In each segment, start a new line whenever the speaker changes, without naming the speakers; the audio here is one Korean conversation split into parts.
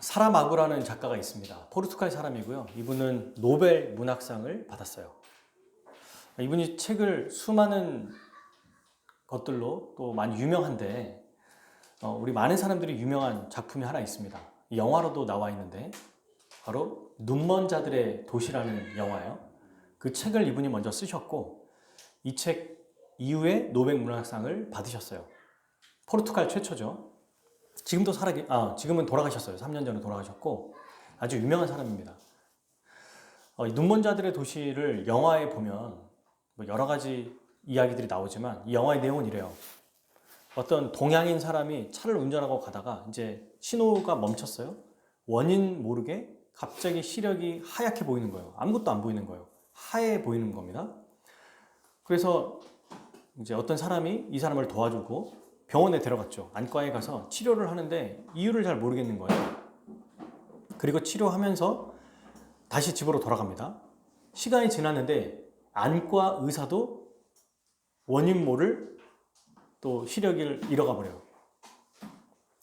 사라마고라는 작가가 있습니다. 포르투갈 사람이고요. 이분은 노벨 문학상을 받았어요. 이분이 책을 수많은 것들로 또 많이 유명한데 우리 많은 사람들이 유명한 작품이 하나 있습니다. 영화로도 나와 있는데 바로 눈먼 자들의 도시라는 영화예요. 그 책을 이분이 먼저 쓰셨고 이 책 이후에 노벨 문학상을 받으셨어요. 포르투갈 최초죠. 지금은 돌아가셨어요. 3년 전에 돌아가셨고 아주 유명한 사람입니다. 이 눈먼 자들의 도시를 영화에 보면 여러 가지 이야기들이 나오지만 이 영화의 내용은 이래요. 어떤 동양인 사람이 차를 운전하고 가다가 이제 신호가 멈췄어요. 원인 모르게 갑자기 시력이 하얗게 보이는 거예요. 아무것도 안 보이는 거예요. 하얘 보이는 겁니다. 그래서 이제 어떤 사람이 이 사람을 도와주고 병원에 데려갔죠. 안과에 가서 치료를 하는데 이유를 잘 모르겠는 거예요. 그리고 치료하면서 다시 집으로 돌아갑니다. 시간이 지났는데 안과 의사도 원인 모를 또 시력을 잃어가 버려요.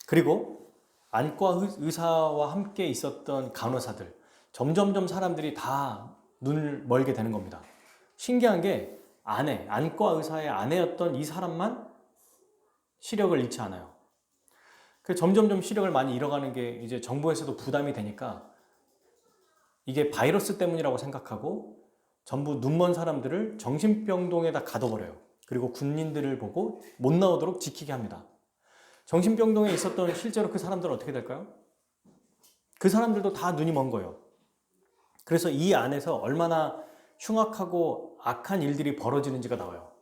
그리고 안과 의사와 함께 있었던 간호사들, 점점점 사람들이 다 눈을 멀게 되는 겁니다. 신기한 게 안과 의사의 아내였던 이 사람만 시력을 잃지 않아요. 점점점 시력을 많이 잃어가는 게 이제 정부에서도 부담이 되니까 이게 바이러스 때문이라고 생각하고 전부 눈먼 사람들을 정신병동에다 가둬버려요. 그리고 군인들을 보고 못 나오도록 지키게 합니다. 정신병동에 있었던 실제로 그 사람들은 어떻게 될까요? 그 사람들도 다 눈이 먼 거예요. 그래서 이 안에서 얼마나 흉악하고 악한 일들이 벌어지는지가 나와요.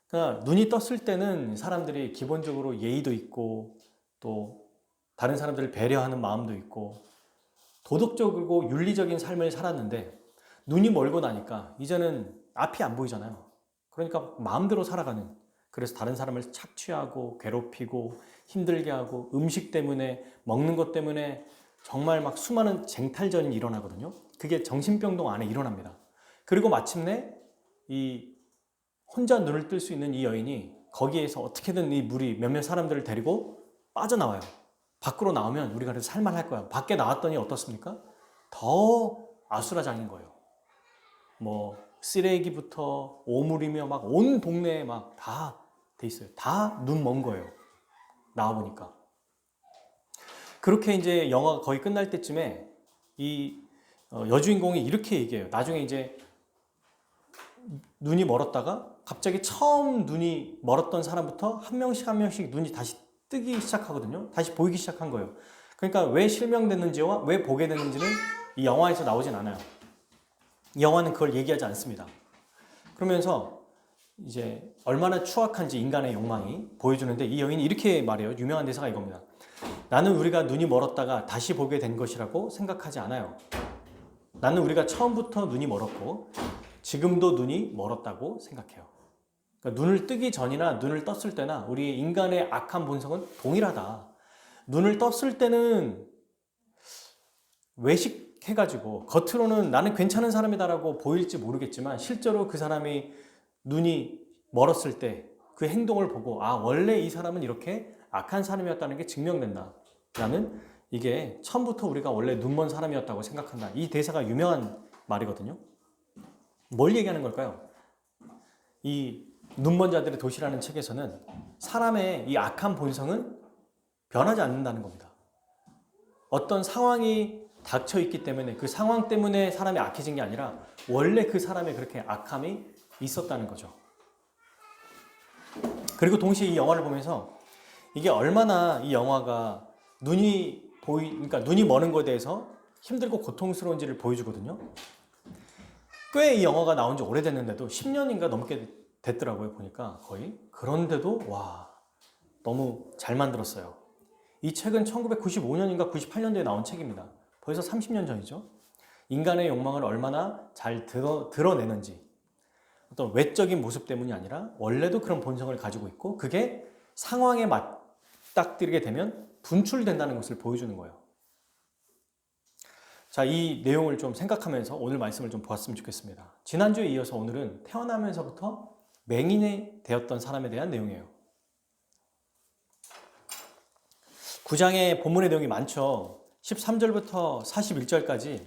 그러니까 눈이 떴을 때는 사람들이 기본적으로 예의도 있고 또 다른 사람들을 배려하는 마음도 있고 도덕적이고 윤리적인 삶을 살았는데 눈이 멀고 나니까 이제는 앞이 안 보이잖아요. 그러니까 마음대로 살아가는, 그래서 다른 사람을 착취하고 괴롭히고 힘들게 하고 음식 때문에 먹는 것 때문에 정말 막 수많은 쟁탈전이 일어나거든요. 그게 정신병동 안에 일어납니다. 그리고 마침내 이 혼자 눈을 뜰 수 있는 이 여인이 거기에서 어떻게든 이 무리 몇몇 사람들을 데리고 빠져나와요. 밖으로 나오면 우리가 그래도 살만할 거야. 밖에 나왔더니 어떻습니까? 더 아수라장인 거예요. 뭐 쓰레기부터 오물이며 막 온 동네에 막 다 돼 있어요. 다 눈 먼 거예요. 나와보니까. 그렇게 이제 영화가 거의 끝날 때쯤에 이 여주인공이 이렇게 얘기해요. 나중에 이제 눈이 멀었다가 갑자기 처음 눈이 멀었던 사람부터 한 명씩 한 명씩 눈이 다시 뜨기 시작하거든요. 다시 보이기 시작한 거예요. 그러니까 왜 실명됐는지와 왜 보게 됐는지는 이 영화에서 나오진 않아요. 이 영화는 그걸 얘기하지 않습니다. 그러면서 이제 얼마나 추악한지 인간의 욕망이 보여주는데 이 여인이 이렇게 말해요. 유명한 대사가 이겁니다. 나는 우리가 눈이 멀었다가 다시 보게 된 것이라고 생각하지 않아요. 나는 우리가 처음부터 눈이 멀었고 지금도 눈이 멀었다고 생각해요. 그러니까 눈을 뜨기 전이나 눈을 떴을 때나 우리 인간의 악한 본성은 동일하다. 눈을 떴을 때는 외식해가지고 겉으로는 나는 괜찮은 사람이다라고 보일지 모르겠지만 실제로 그 사람이 눈이 멀었을 때 그 행동을 보고 원래 이 사람은 이렇게 악한 사람이었다는 게 증명된다. 라는, 이게 처음부터 우리가 원래 눈먼 사람이었다고 생각한다. 이 대사가 유명한 말이거든요. 뭘 얘기하는 걸까요? 이 눈먼 자들의 도시라는 책에서는 사람의 이 악한 본성은 변하지 않는다는 겁니다. 어떤 상황이 닥쳐 있기 때문에 그 상황 때문에 사람이 악해진 게 아니라 원래 그 사람의 그렇게 악함이 있었다는 거죠. 그리고 동시에 이 영화를 보면서 이게 얼마나 이 영화가 그러니까 눈이 머는 것에 대해서 힘들고 고통스러운지를 보여주거든요. 꽤 이 영화가 나온 지 오래됐는데도 10년인가 넘게 됐더라고요, 보니까 거의. 그런데도 너무 잘 만들었어요. 이 책은 1995년인가 98년도에 나온 책입니다. 벌써 30년 전이죠. 인간의 욕망을 얼마나 잘 드러내는지, 어떤 외적인 모습 때문이 아니라 원래도 그런 본성을 가지고 있고 그게 상황에 맞닥뜨리게 되면 분출된다는 것을 보여주는 거예요. 자, 이 내용을 좀 생각하면서 오늘 말씀을 좀 보았으면 좋겠습니다. 지난주에 이어서 오늘은 태어나면서부터 맹인이 되었던 사람에 대한 내용이에요. 9장의 본문의 내용이 많죠. 13절부터 41절까지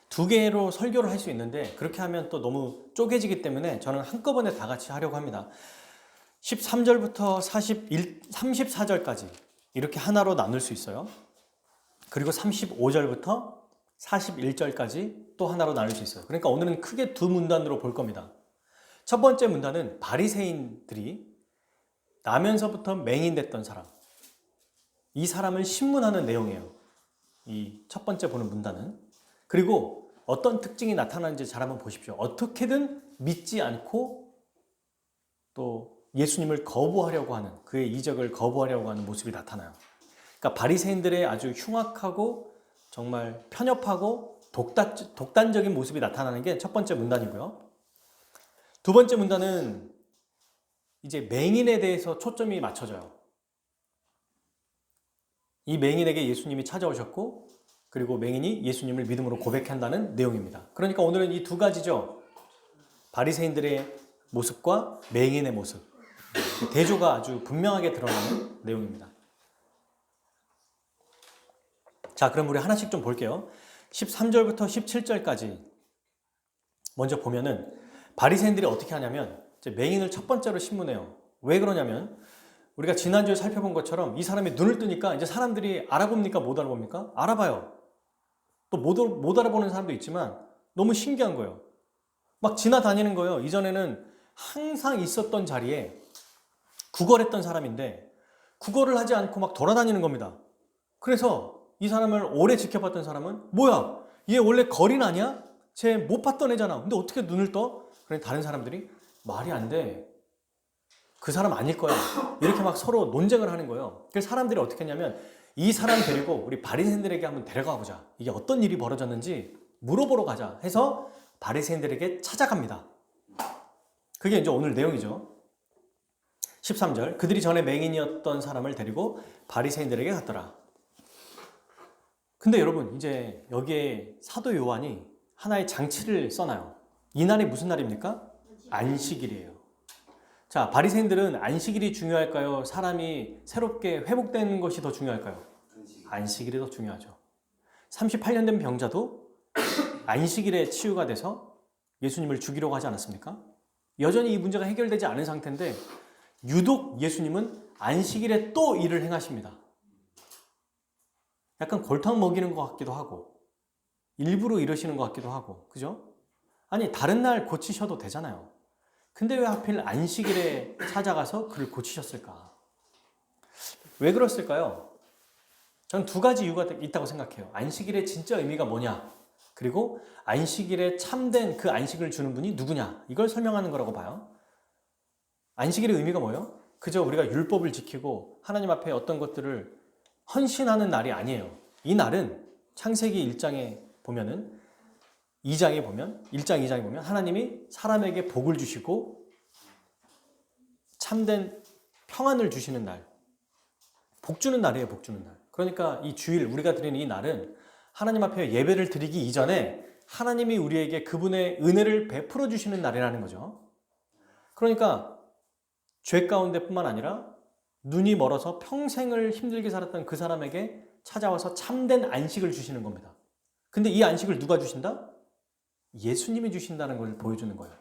두 개로 설교를 할 수 있는데 그렇게 하면 또 너무 쪼개지기 때문에 저는 한꺼번에 다 같이 하려고 합니다. 13절부터 34절까지 이렇게 하나로 나눌 수 있어요. 그리고 35절부터 41절까지 또 하나로 나눌 수 있어요. 그러니까 오늘은 크게 두 문단으로 볼 겁니다. 첫 번째 문단은 바리새인들이 나면서부터 맹인됐던 사람, 이 사람을 신문하는 내용이에요. 이 첫 번째 보는 문단은. 그리고 어떤 특징이 나타나는지 잘 한번 보십시오. 어떻게든 믿지 않고 또 예수님을 거부하려고 하는, 그의 이적을 거부하려고 하는 모습이 나타나요. 그러니까 바리새인들의 아주 흉악하고 정말 편협하고 독단적인 모습이 나타나는 게 첫 번째 문단이고요. 두 번째 문단은 이제 맹인에 대해서 초점이 맞춰져요. 이 맹인에게 예수님이 찾아오셨고 그리고 맹인이 예수님을 믿음으로 고백한다는 내용입니다. 그러니까 오늘은 이 두 가지죠. 바리새인들의 모습과 맹인의 모습. 대조가 아주 분명하게 드러나는 내용입니다. 자, 그럼 우리 하나씩 좀 볼게요. 13절부터 17절까지 먼저 보면은 바리새인들이 어떻게 하냐면 이제 맹인을 첫 번째로 신문해요. 왜 그러냐면 우리가 지난주에 살펴본 것처럼 이 사람이 눈을 뜨니까 이제 사람들이 알아봅니까? 못 알아봅니까? 알아봐요. 또 못 알아보는 사람도 있지만 너무 신기한 거예요. 막 지나다니는 거예요. 이전에는 항상 있었던 자리에 구걸했던 사람인데 구걸을 하지 않고 막 돌아다니는 겁니다. 그래서 이 사람을 오래 지켜봤던 사람은 뭐야? 얘 원래 거린 아니야? 쟤 못 봤던 애잖아. 근데 어떻게 눈을 떠? 그러니 다른 사람들이 말이 안 돼. 그 사람 아닐 거야. 이렇게 막 서로 논쟁을 하는 거예요. 그래서 사람들이 어떻게 했냐면 이 사람 데리고 우리 바리새인들에게 한번 데려가 보자. 이게 어떤 일이 벌어졌는지 물어보러 가자 해서 바리새인들에게 찾아갑니다. 그게 이제 오늘 내용이죠. 13절. 그들이 전에 맹인이었던 사람을 데리고 바리새인들에게 갔더라. 근데 여러분 이제 여기에 사도 요한이 하나의 장치를 써놔요. 이날이 무슨 날입니까? 안식일이에요. 자, 바리새인들은 안식일이 중요할까요? 사람이 새롭게 회복되는 것이 더 중요할까요? 안식일이 더 중요하죠. 38년 된 병자도 안식일에 치유가 돼서 예수님을 죽이려고 하지 않았습니까? 여전히 이 문제가 해결되지 않은 상태인데 유독 예수님은 안식일에 또 일을 행하십니다. 약간 골탕 먹이는 것 같기도 하고 일부러 이러시는 것 같기도 하고, 그죠? 아니 다른 날 고치셔도 되잖아요. 근데 왜 하필 안식일에 찾아가서 그를 고치셨을까? 왜 그랬을까요? 저는 두 가지 이유가 있다고 생각해요. 안식일의 진짜 의미가 뭐냐? 그리고 안식일에 참된 그 안식을 주는 분이 누구냐? 이걸 설명하는 거라고 봐요. 안식일의 의미가 뭐예요? 그저 우리가 율법을 지키고 하나님 앞에 어떤 것들을 헌신하는 날이 아니에요. 이 날은 창세기 1장에 보면은 2장에 보면 1장 2장에 보면 하나님이 사람에게 복을 주시고 참된 평안을 주시는 날, 복 주는 날이에요. 복 주는 날. 그러니까 이 주일 우리가 드리는 이 날은 하나님 앞에 예배를 드리기 이전에 하나님이 우리에게 그분의 은혜를 베풀어 주시는 날이라는 거죠. 그러니까 죄 가운데뿐만 아니라 눈이 멀어서 평생을 힘들게 살았던 그 사람에게 찾아와서 참된 안식을 주시는 겁니다. 근데 이 안식을 누가 주신다? 예수님이 주신다는 걸 보여주는 거예요.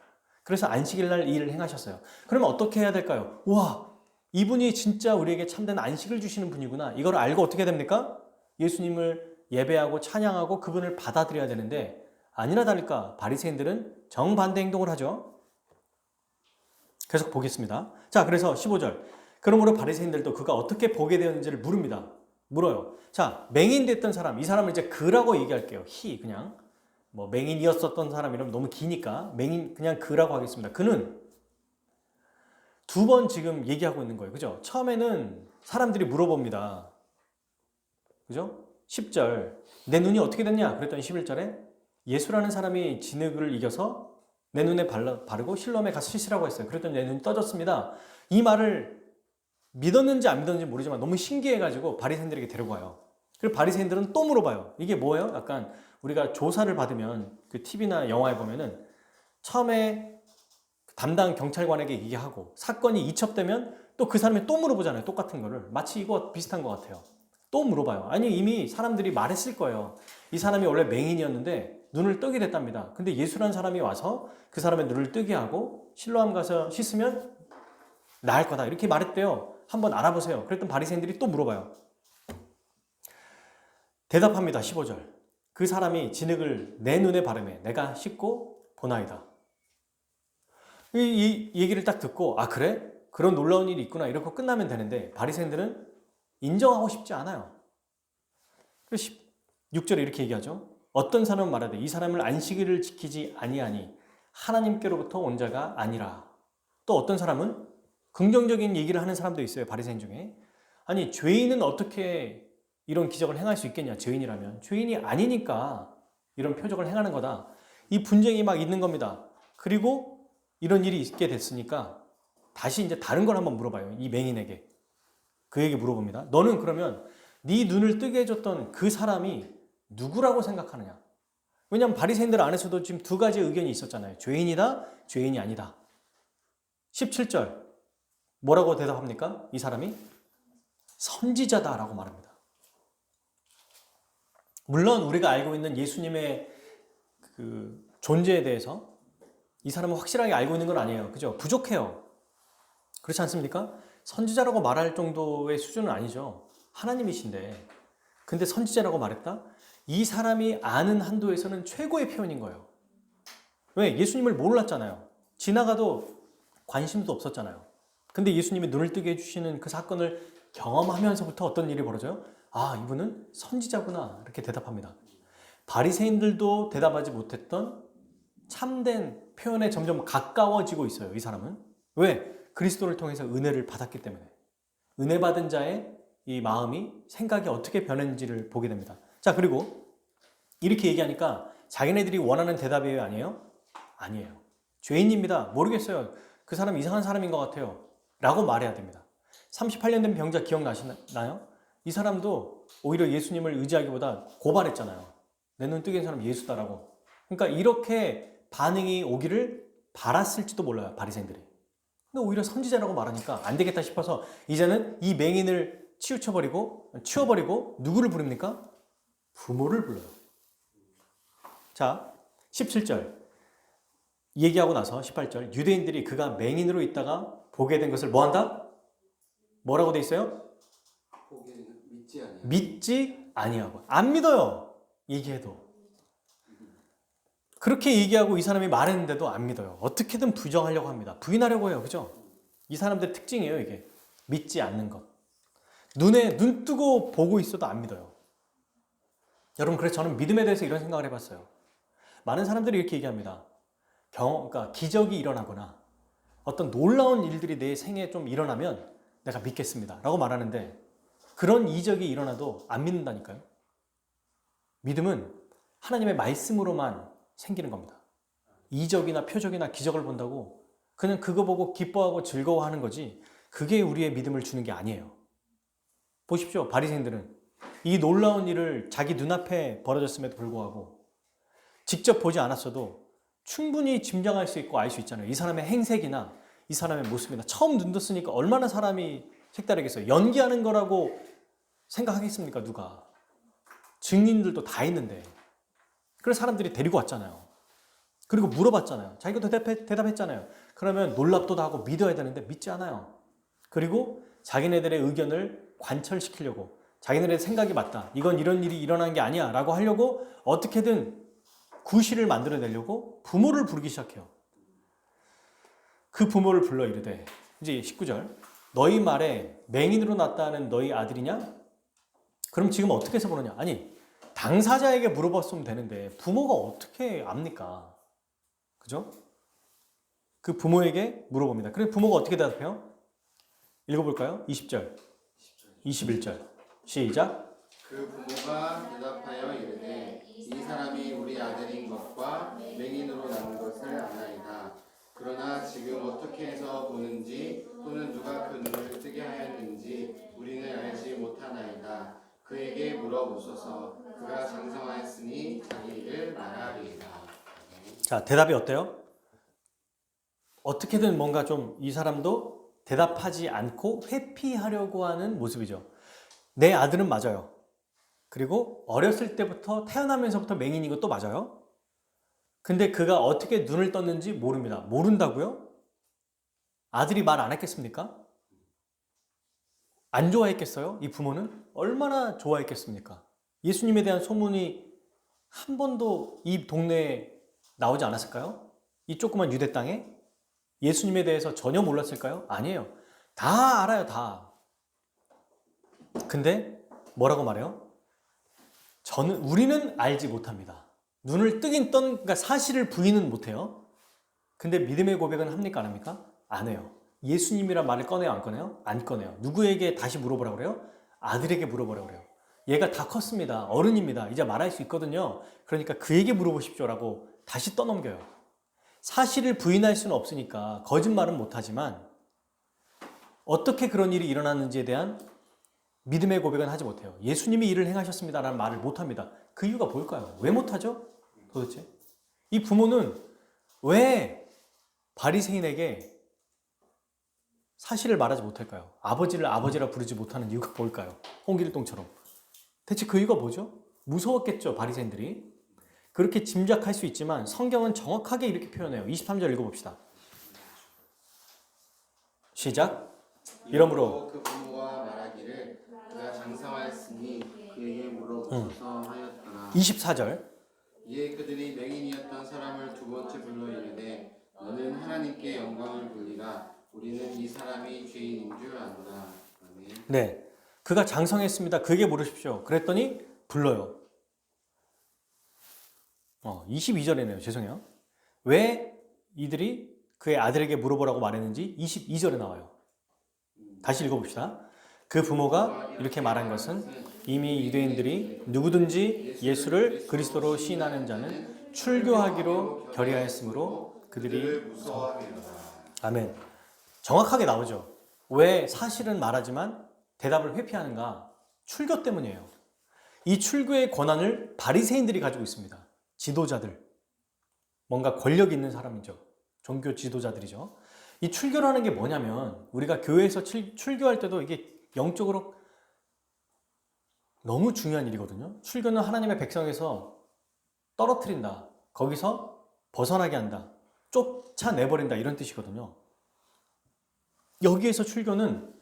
그래서 안식일 날 이 일을 행하셨어요. 그러면 어떻게 해야 될까요? 와, 이분이 진짜 우리에게 참된 안식을 주시는 분이구나. 이걸 알고 어떻게 됩니까? 예수님을 예배하고 찬양하고 그분을 받아들여야 되는데 아니나 다를까 바리새인들은 정반대 행동을 하죠. 계속 보겠습니다. 자, 그래서 15절. 그러므로 바리새인들도 그가 어떻게 보게 되었는지를 물어요. 자, 맹인 됐던 사람, 이 사람을 이제 그라고 얘기할게요. 그냥 뭐 맹인이었었던 사람 이러면 너무 기니까 맹인 그냥 그라고 하겠습니다. 그는 두 번 지금 얘기하고 있는 거예요. 그죠? 처음에는 사람들이 물어봅니다. 그죠? 10절. 내 눈이 어떻게 됐냐? 그랬더니 11절에 예수라는 사람이 진흙을 이겨서 내 눈에 바르고 실로암에 가서 씻으라고 했어요. 그랬더니 내 눈이 떠졌습니다. 이 말을 믿었는지 안 믿었는지 모르지만 너무 신기해가지고 바리새인들에게 데려가요. 그리고 바리새인들은 또 물어봐요. 이게 뭐예요? 약간 우리가 조사를 받으면 그 TV나 영화에 보면은 처음에 담당 경찰관에게 얘기하고 사건이 이첩되면 또 그 사람이 또 물어보잖아요. 똑같은 거를. 마치 이거 비슷한 것 같아요. 또 물어봐요. 아니 이미 사람들이 말했을 거예요. 이 사람이 원래 맹인이었는데 눈을 뜨게 됐답니다. 근데 예수라는 사람이 와서 그 사람의 눈을 뜨게 하고 실로암 가서 씻으면 나을 거다 이렇게 말했대요. 한번 알아보세요. 그랬더니 바리새인들이 또 물어봐요. 대답합니다. 15절. 그 사람이 진흙을 내 눈에 바르매 내가 씻고 보나이다. 이 얘기를 딱 듣고 아 그래? 그런 놀라운 일이 있구나 이렇게 끝나면 되는데 바리새인들은 인정하고 싶지 않아요. 16절에 이렇게 얘기하죠. 어떤 사람은 말하되 이 사람을 안식일을 지키지 아니하니 하나님께로부터 온 자가 아니라. 또 어떤 사람은 긍정적인 얘기를 하는 사람도 있어요. 바리새인 중에. 아니 죄인은 어떻게 이런 기적을 행할 수 있겠냐. 죄인이라면. 죄인이 아니니까 이런 표적을 행하는 거다. 이 분쟁이 막 있는 겁니다. 그리고 이런 일이 있게 됐으니까 다시 이제 다른 걸 한번 물어봐요. 이 맹인에게. 그에게 물어봅니다. 너는 그러면 네 눈을 뜨게 해줬던 그 사람이 누구라고 생각하느냐? 왜냐하면 바리새인들 안에서도 지금 두 가지 의견이 있었잖아요. 죄인이다, 죄인이 아니다. 17절 뭐라고 대답합니까? 이 사람이 선지자다라고 말합니다. 물론 우리가 알고 있는 예수님의 그 존재에 대해서 이 사람은 확실하게 알고 있는 건 아니에요. 그죠? 부족해요. 그렇지 않습니까? 선지자라고 말할 정도의 수준은 아니죠. 하나님이신데. 근데 선지자라고 말했다? 이 사람이 아는 한도에서는 최고의 표현인 거예요. 왜? 예수님을 몰랐잖아요. 지나가도 관심도 없었잖아요. 근데 예수님이 눈을 뜨게 해주시는 그 사건을 경험하면서부터 어떤 일이 벌어져요? 아, 이분은 선지자구나. 이렇게 대답합니다. 바리새인들도 대답하지 못했던 참된 표현에 점점 가까워지고 있어요. 이 사람은. 왜? 그리스도를 통해서 은혜를 받았기 때문에. 은혜 받은 자의 이 마음이 생각이 어떻게 변했는지를 보게 됩니다. 자, 그리고 이렇게 얘기하니까 자기네들이 원하는 대답이에요? 아니에요? 아니에요. 죄인입니다. 모르겠어요. 그 사람 이상한 사람인 것 같아요. 라고 말해야 됩니다. 38년 된 병자 기억나시나요? 이 사람도 오히려 예수님을 의지하기보다 고발했잖아요. 내 눈 뜨게 한 사람 예수다라고. 그러니까 이렇게 반응이 오기를 바랐을지도 몰라요. 바리새인들이. 근데 오히려 선지자라고 말하니까 안 되겠다 싶어서 이제는 이 맹인을 치워버리고 누구를 부릅니까? 부모를 불러요. 자, 17절 얘기하고 나서 18절 유대인들이 그가 맹인으로 있다가 보게 된 것을 뭐한다? 뭐라고 돼 있어요? 믿지 아니하고. 안 믿어요. 얘기해도. 그렇게 얘기하고 이 사람이 말했는데도 안 믿어요. 어떻게든 부정하려고 합니다. 부인하려고 해요. 그죠? 이 사람들의 특징이에요. 이게. 믿지 않는 것. 눈 뜨고 보고 있어도 안 믿어요. 여러분, 그래서 저는 믿음에 대해서 이런 생각을 해봤어요. 많은 사람들이 이렇게 얘기합니다. 그러니까 기적이 일어나거나 어떤 놀라운 일들이 내 생에 좀 일어나면 내가 믿겠습니다. 라고 말하는데 그런 이적이 일어나도 안 믿는다니까요. 믿음은 하나님의 말씀으로만 생기는 겁니다. 이적이나 표적이나 기적을 본다고 그냥 그거 보고 기뻐하고 즐거워하는 거지 그게 우리의 믿음을 주는 게 아니에요. 보십시오. 바리새인들은 이 놀라운 일을 자기 눈앞에 벌어졌음에도 불구하고 직접 보지 않았어도 충분히 짐작할 수 있고 알 수 있잖아요. 이 사람의 행색이나 이 사람의 모습이나 처음 눈 떴으니까 얼마나 사람이 색다르겠어요. 연기하는 거라고 생각하겠습니까? 누가. 증인들도 다 있는데. 그래서 사람들이 데리고 왔잖아요. 그리고 물어봤잖아요. 자기가 대답했잖아요. 그러면 놀랍도다 하고 믿어야 되는데 믿지 않아요. 그리고 자기네들의 의견을 관철시키려고 자기네들의 생각이 맞다. 이건 이런 일이 일어난 게 아니야 라고 하려고 어떻게든 구실을 만들어내려고 부모를 부르기 시작해요. 그 부모를 불러 이르되 이제 19절 너희 말에 맹인으로 났다는 너희 아들이냐? 그럼 지금 어떻게 해서 보느냐? 아니 당사자에게 물어봤으면 되는데 부모가 어떻게 압니까? 그죠? 그 부모에게 물어봅니다. 그래서 부모가 어떻게 대답해요? 읽어볼까요? 20절, 21절 시작.
그 부모가 대답하여 이르되 이 사람이 우리 아들인 것과 맹인으로 난 것을 아나이다. 그러나 지금 어떻게 해서 보는지 또는 누가 그 눈을 뜨게 하였는지 우리는 알지 못하나이다. 그에게 물어보소서. 그가 장성하였으니 자기 일을 말하리이다.
자, 대답이 어때요? 어떻게든 뭔가 좀 이 사람도 대답하지 않고 회피하려고 하는 모습이죠. 내 아들은 맞아요. 그리고 어렸을 때부터 태어나면서부터 맹인인 것도 맞아요. 근데 그가 어떻게 눈을 떴는지 모릅니다. 모른다고요? 아들이 말 안 했겠습니까? 안 좋아했겠어요? 이 부모는? 얼마나 좋아했겠습니까? 예수님에 대한 소문이 한 번도 이 동네에 나오지 않았을까요? 이 조그만 유대 땅에? 예수님에 대해서 전혀 몰랐을까요? 아니에요. 다 알아요, 다. 근데 뭐라고 말해요? 우리는 알지 못합니다. 눈을 뜨긴 그러니까 사실을 부인은 못해요. 근데 믿음의 고백은 합니까, 안 합니까? 안 해요. 예수님이란 말을 꺼내요, 안 꺼내요? 안 꺼내요. 누구에게 다시 물어보라고 그래요? 아들에게 물어보라고 그래요. 얘가 다 컸습니다. 어른입니다. 이제 말할 수 있거든요. 그러니까 그에게 물어보십시오라고 다시 떠넘겨요. 사실을 부인할 수는 없으니까 거짓말은 못하지만 어떻게 그런 일이 일어났는지에 대한 믿음의 고백은 하지 못해요. 예수님이 일을 행하셨습니다라는 말을 못합니다. 그 이유가 뭘까요? 왜 못하죠? 도대체? 이 부모는 왜 바리새인에게 사실을 말하지 못할까요? 아버지를 아버지라 부르지 못하는 이유가 뭘까요? 홍길동처럼. 대체 그 이유가 뭐죠? 무서웠겠죠, 바리새인들이. 그렇게 짐작할 수 있지만 성경은 정확하게 이렇게 표현해요. 23절 읽어봅시다. 시작. 이러므로
그 부모가 말하기를 그가 장사하였으니 그에게 물어보소서 하였더라.
24절.
이에 그들이 맹인이었던 사람을 두 번째 불러 이르되 너는 하나님께 영광을 돌리라. 우리는 이 사람이 죄인인 줄 안다. 아멘.
네. 그가 장성했습니다. 그에게 물으십시오. 그랬더니 불러요. 22절이네요. 죄송해요. 왜 이들이 그의 아들에게 물어보라고 말했는지 22절에 나와요. 다시 읽어봅시다. 그 부모가 이렇게 말한 것은 이미 유대인들이 누구든지 예수를 그리스도로 시인하는 자는 출교하기로 결의하였으므로 그들이
무서워하리로다.
아멘. 정확하게 나오죠. 왜 사실은 말하지만 대답을 회피하는가? 출교 때문이에요. 이 출교의 권한을 바리새인들이 가지고 있습니다. 지도자들. 뭔가 권력 있는 사람이죠. 종교 지도자들이죠. 이 출교라는 게 뭐냐면 우리가 교회에서 출교할 때도 이게 영적으로 너무 중요한 일이거든요. 출교는 하나님의 백성에서 떨어뜨린다. 거기서 벗어나게 한다. 쫓아내버린다. 이런 뜻이거든요. 여기에서 출교는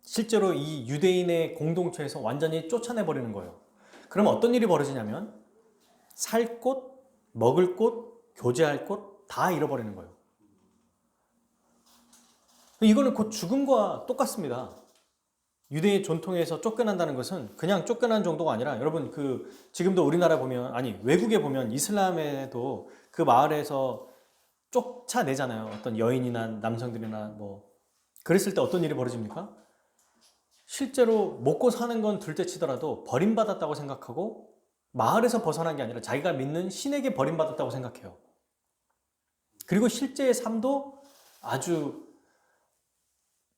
실제로 이 유대인의 공동체에서 완전히 쫓아내버리는 거예요. 그럼 어떤 일이 벌어지냐면 살 곳, 먹을 곳, 교제할 곳 다 잃어버리는 거예요. 이거는 곧 죽음과 똑같습니다. 유대의 전통에서 쫓겨난다는 것은 그냥 쫓겨난 정도가 아니라 여러분 지금도 우리나라 보면 외국에 보면 이슬람에도 그 마을에서 쫓아내잖아요. 어떤 여인이나 남성들이나 그랬을 때 어떤 일이 벌어집니까? 실제로 먹고 사는 건 둘째 치더라도 버림받았다고 생각하고 마을에서 벗어난 게 아니라 자기가 믿는 신에게 버림받았다고 생각해요. 그리고 실제의 삶도 아주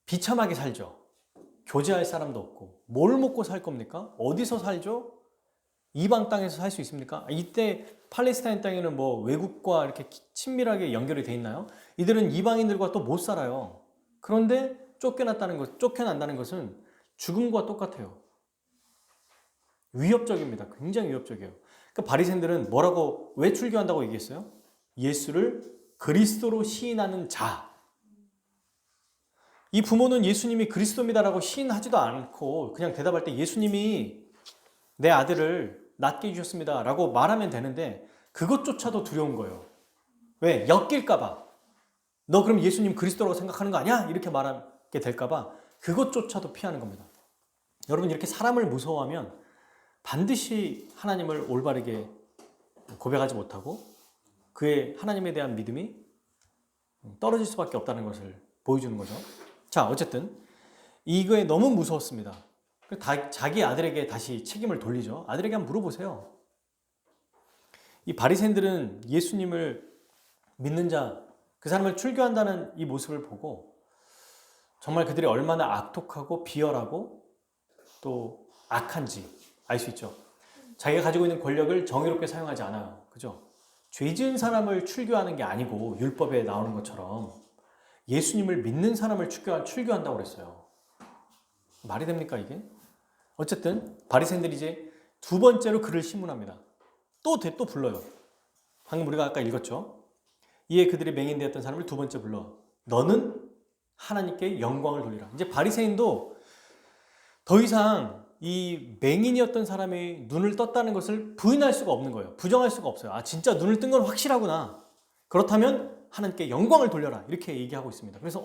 비참하게 살죠. 교제할 사람도 없고 뭘 먹고 살 겁니까? 어디서 살죠? 이방 땅에서 살 수 있습니까? 이때 팔레스타인 땅에는 외국과 이렇게 친밀하게 연결이 돼 있나요? 이들은 이방인들과 또 못 살아요. 그런데 쫓겨난다는 것은 죽음과 똑같아요. 위협적입니다. 굉장히 위협적이에요. 그러니까 바리새인들은 왜 출교한다고 얘기했어요? 예수를 그리스도로 시인하는 자. 이 부모는 예수님이 그리스도입니다라고 시인하지도 않고 그냥 대답할 때 예수님이 내 아들을 낫게 해주셨습니다라고 말하면 되는데 그것조차도 두려운 거예요. 왜? 엮일까봐. 너 그럼 예수님 그리스도라고 생각하는 거 아니야? 이렇게 말하게 될까봐 그것조차도 피하는 겁니다. 여러분 이렇게 사람을 무서워하면 반드시 하나님을 올바르게 고백하지 못하고 그의 하나님에 대한 믿음이 떨어질 수밖에 없다는 것을 보여주는 거죠. 자, 어쨌든 이거에 너무 무서웠습니다. 자기 아들에게 다시 책임을 돌리죠. 아들에게 한번 물어보세요. 이 바리새인들은 예수님을 믿는 자, 그 사람을 출교한다는 이 모습을 보고 정말 그들이 얼마나 악독하고 비열하고 또 악한지 알 수 있죠. 자기가 가지고 있는 권력을 정의롭게 사용하지 않아요. 그죠? 죄 지은 사람을 출교하는 게 아니고 율법에 나오는 것처럼 예수님을 믿는 사람을 출교한다고 그랬어요. 말이 됩니까 이게? 어쨌든 바리새인들이 이제 두 번째로 그를 신문합니다. 또 불러요. 방금 우리가 아까 읽었죠. 이에 그들이 맹인되었던 사람을 두 번째 불러 너는 하나님께 영광을 돌리라. 이제 바리새인도 더 이상 이 맹인이었던 사람이 눈을 떴다는 것을 부인할 수가 없는 거예요. 부정할 수가 없어요. 아, 진짜 눈을 뜬 건 확실하구나. 그렇다면 하나님께 영광을 돌려라. 이렇게 얘기하고 있습니다. 그래서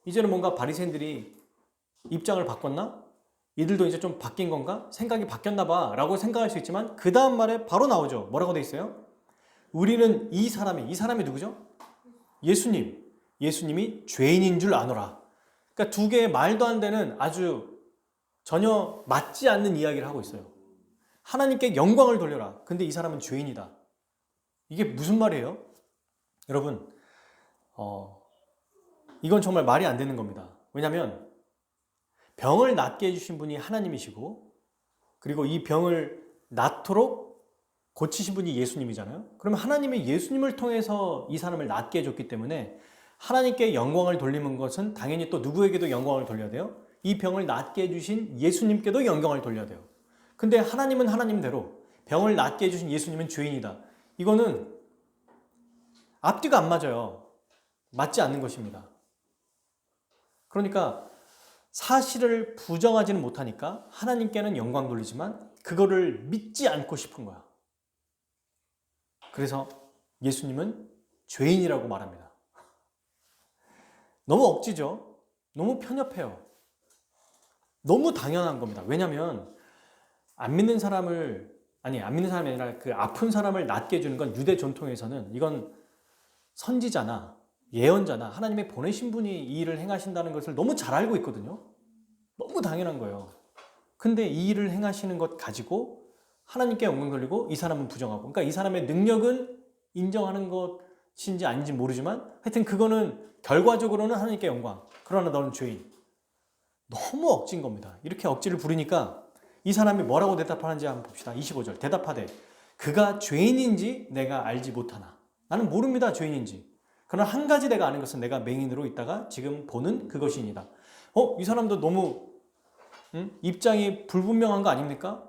이제는 뭔가 바리새인들이 입장을 바꿨나? 이들도 이제 좀 바뀐 건가? 생각이 바뀌었나 봐 라고 생각할 수 있지만 그 다음 말에 바로 나오죠. 뭐라고 돼 있어요? 우리는 이 사람이 누구죠? 예수님이 죄인인 줄 아노라. 그러니까 두 개의 말도 안 되는 아주 전혀 맞지 않는 이야기를 하고 있어요. 하나님께 영광을 돌려라. 근데 이 사람은 죄인이다. 이게 무슨 말이에요? 여러분, 이건 정말 말이 안 되는 겁니다. 왜냐하면 병을 낫게 해주신 분이 하나님이시고 그리고 이 병을 낫도록 고치신 분이 예수님이잖아요. 그러면 하나님이 예수님을 통해서 이 사람을 낫게 해줬기 때문에 하나님께 영광을 돌리는 것은 당연히 또 누구에게도 영광을 돌려야 돼요? 이 병을 낫게 해주신 예수님께도 영광을 돌려야 돼요. 근데 하나님은 하나님대로 병을 낫게 해주신 예수님은 죄인이다. 이거는 앞뒤가 안 맞아요. 맞지 않는 것입니다. 그러니까 사실을 부정하지는 못하니까 하나님께는 영광 돌리지만 그거를 믿지 않고 싶은 거야. 그래서 예수님은 죄인이라고 말합니다. 너무 억지죠? 너무 편협해요. 너무 당연한 겁니다. 왜냐하면 안 믿는 사람이 아니라 그 아픈 사람을 낫게 해주는 건 유대 전통에서는 이건 선지자나 예언자나 하나님의 보내신 분이 이 일을 행하신다는 것을 너무 잘 알고 있거든요. 너무 당연한 거예요. 근데 이 일을 행하시는 것 가지고 하나님께 영광 돌리고 이 사람은 부정하고, 그러니까 이 사람의 능력은 인정하는 것인지 아닌지 모르지만 하여튼 그거는 결과적으로는 하나님께 영광, 그러나 너는 죄인. 너무 억지인 겁니다. 이렇게 억지를 부리니까 이 사람이 뭐라고 대답하는지 한번 봅시다. 25절 대답하되 그가 죄인인지 내가 알지 못하나. 나는 모릅니다. 죄인인지. 그러나 한 가지 내가 아는 것은 내가 맹인으로 있다가 지금 보는 그것이니이다. 이 사람도 너무 입장이 불분명한 거 아닙니까?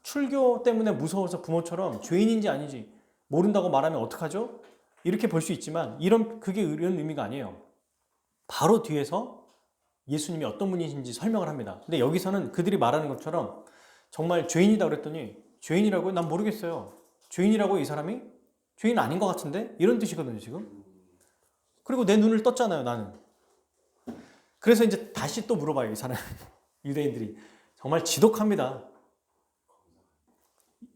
출교 때문에 무서워서 부모처럼 죄인인지 아닌지 모른다고 말하면 어떡하죠? 이렇게 볼 수 있지만 그게 이런 의미가 아니에요. 바로 뒤에서 예수님이 어떤 분이신지 설명을 합니다. 근데 여기서는 그들이 말하는 것처럼 정말 죄인이다 그랬더니 죄인이라고요? 난 모르겠어요. 죄인이라고 이 사람이? 죄인 아닌 것 같은데? 이런 뜻이거든요, 지금. 그리고 내 눈을 떴잖아요, 나는. 그래서 이제 다시 또 물어봐요, 이 사람. 유대인들이. 정말 지독합니다.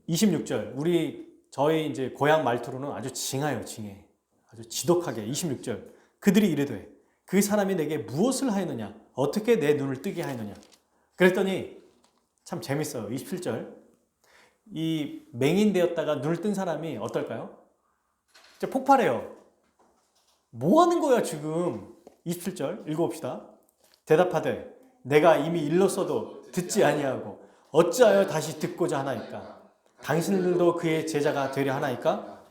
26절. 저희 이제 고향 말투로는 아주 징해요, 징해. 아주 지독하게. 26절. 그들이 이르되 그 사람이 내게 무엇을 하였느냐? 어떻게 내 눈을 뜨게 하였느냐? 그랬더니 참 재밌어요. 27절. 이 맹인 되었다가 눈을 뜬 사람이 어떨까요? 이제 폭발해요. 뭐 하는 거야, 지금? 27절 읽어봅시다. 대답하되 내가 이미 일렀어도 듣지 아니하고 어찌하여 다시 듣고자 하나이까? 당신들도 그의 제자가 되려 하나이까?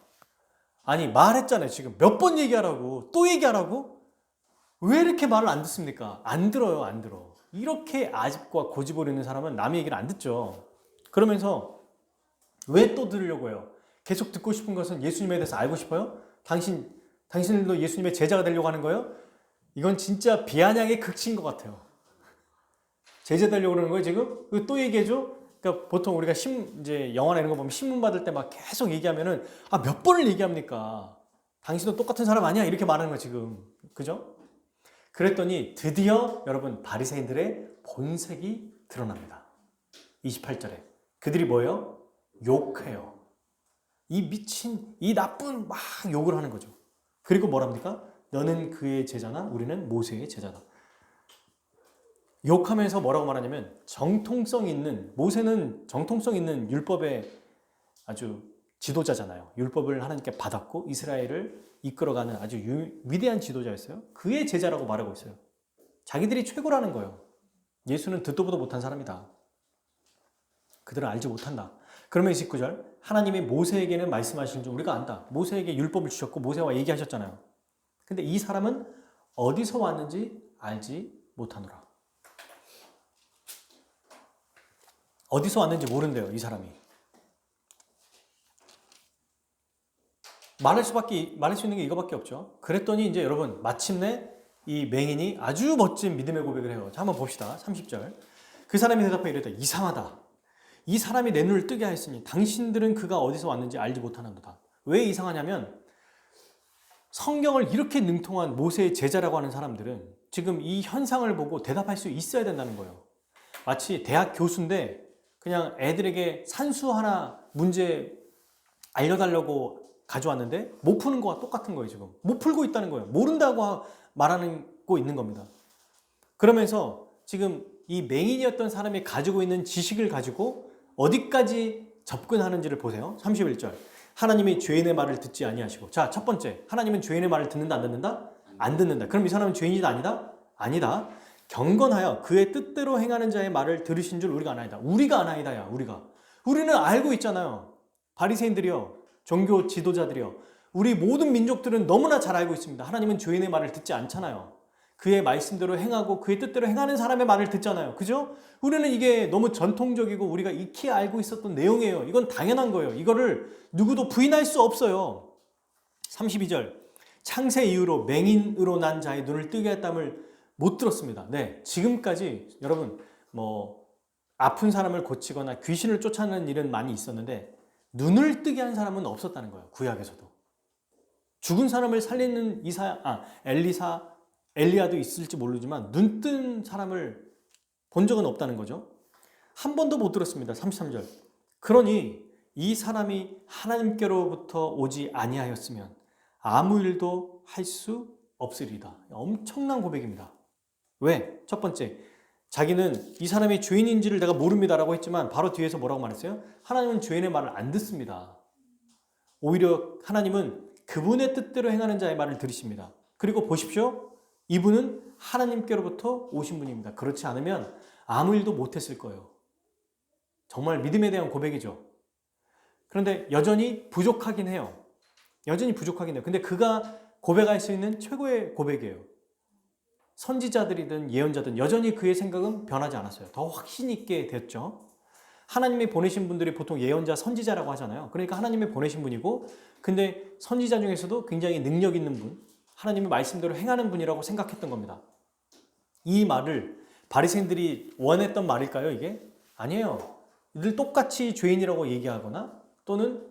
아니, 말했잖아요. 지금 몇 번 얘기하라고. 또 얘기하라고? 왜 이렇게 말을 안 듣습니까? 안 들어요, 안 들어. 이렇게 아집과 고집을 있는 사람은 남의 얘기를 안 듣죠. 그러면서 왜 또 들으려고 해요? 계속 듣고 싶은 것은 예수님에 대해서 알고 싶어요? 당신들도 예수님의 제자가 되려고 하는 거예요? 이건 진짜 비아냥의 극치인 것 같아요. 제자 되려고 그러는 거예요, 지금? 또 얘기해줘? 그러니까 보통 우리가 이제 영화나 이런 거 보면 신문 받을 때 막 계속 얘기하면은 몇 번을 얘기합니까? 당신도 똑같은 사람 아니야? 이렇게 말하는 거 지금. 그죠? 그랬더니 드디어 여러분 바리새인들의 본색이 드러납니다. 28절에 그들이 뭐예요? 욕해요. 이 미친, 이 나쁜 막 욕을 하는 거죠. 그리고 뭐랍니까? 너는 그의 제자나 우리는 모세의 제자다. 욕하면서 뭐라고 말하냐면 모세는 정통성 있는 율법의 아주 지도자잖아요. 율법을 하나님께 받았고 이스라엘을 이끌어가는 아주 위대한 지도자였어요. 그의 제자라고 말하고 있어요. 자기들이 최고라는 거예요. 예수는 듣도 보도 못한 사람이다. 그들은 알지 못한다. 그러면 29절 하나님이 모세에게는 말씀하신 줄 우리가 안다. 모세에게 율법을 주셨고 모세와 얘기하셨잖아요. 근데 이 사람은 어디서 왔는지 알지 못하노라. 어디서 왔는지 모른대요, 이 사람이. 말할 수 있는 게 이거밖에 없죠. 그랬더니 이제 여러분, 마침내 이 맹인이 아주 멋진 믿음의 고백을 해요. 자, 한번 봅시다. 30절. 그 사람이 대답하여 이르되 이상하다. 이 사람이 내 눈을 뜨게 하였으니 당신들은 그가 어디서 왔는지 알지 못하는도다. 왜 이상하냐면 성경을 이렇게 능통한 모세의 제자라고 하는 사람들은 지금 이 현상을 보고 대답할 수 있어야 된다는 거예요. 마치 대학 교수인데 그냥 애들에게 산수 하나 문제 알려달라고 가져왔는데 못 푸는 거와 똑같은 거예요. 지금 못 풀고 있다는 거예요. 모른다고 말하고 있는 겁니다. 그러면서 지금 이 맹인이었던 사람이 가지고 있는 지식을 가지고 어디까지 접근하는지를 보세요. 31절. 하나님이 죄인의 말을 듣지 아니하시고. 자, 첫 번째. 하나님은 죄인의 말을 듣는다 안 듣는다? 안 듣는다. 그럼 이 사람은 죄인이다 아니다? 아니다. 경건하여 그의 뜻대로 행하는 자의 말을 들으신 줄 우리가 아나이다. 우리가 아나이다야. 우리는 알고 있잖아요. 바리새인들이요, 종교 지도자들이요, 우리 모든 민족들은 너무나 잘 알고 있습니다. 하나님은 죄인의 말을 듣지 않잖아요. 그의 말씀대로 행하고 그의 뜻대로 행하는 사람의 말을 듣잖아요. 그죠? 우리는 이게 너무 전통적이고 우리가 익히 알고 있었던 내용이에요. 이건 당연한 거예요. 이거를 누구도 부인할 수 없어요. 32절. 창세 이후로 맹인으로 난 자의 눈을 뜨게 했담을 못 들었습니다. 네, 지금까지 여러분 아픈 사람을 고치거나 귀신을 쫓아내는 일은 많이 있었는데 눈을 뜨게 한 사람은 없었다는 거예요. 구약에서도. 죽은 사람을 살리는 엘리야도 있을지 모르지만 눈 뜬 사람을 본 적은 없다는 거죠. 한 번도 못 들었습니다. 33절. 그러니 이 사람이 하나님께로부터 오지 아니하였으면 아무 일도 할 수 없으리다. 엄청난 고백입니다. 왜? 첫 번째, 자기는 이 사람이 죄인인지를 내가 모릅니다라고 했지만 바로 뒤에서 뭐라고 말했어요? 하나님은 죄인의 말을 안 듣습니다. 오히려 하나님은 그분의 뜻대로 행하는 자의 말을 들으십니다. 그리고 보십시오. 이분은 하나님께로부터 오신 분입니다. 그렇지 않으면 아무 일도 못했을 거예요. 정말 믿음에 대한 고백이죠. 그런데 여전히 부족하긴 해요. 근데 그가 고백할 수 있는 최고의 고백이에요. 선지자들이든 예언자든 여전히 그의 생각은 변하지 않았어요. 더 확신 있게 됐죠. 하나님이 보내신 분들이 보통 예언자, 선지자라고 하잖아요. 그러니까 하나님이 보내신 분이고, 근데 선지자 중에서도 굉장히 능력 있는 분, 하나님의 말씀대로 행하는 분이라고 생각했던 겁니다. 이 말을 바리새인들이 원했던 말일까요, 이게? 아니에요. 늘 똑같이 죄인이라고 얘기하거나 또는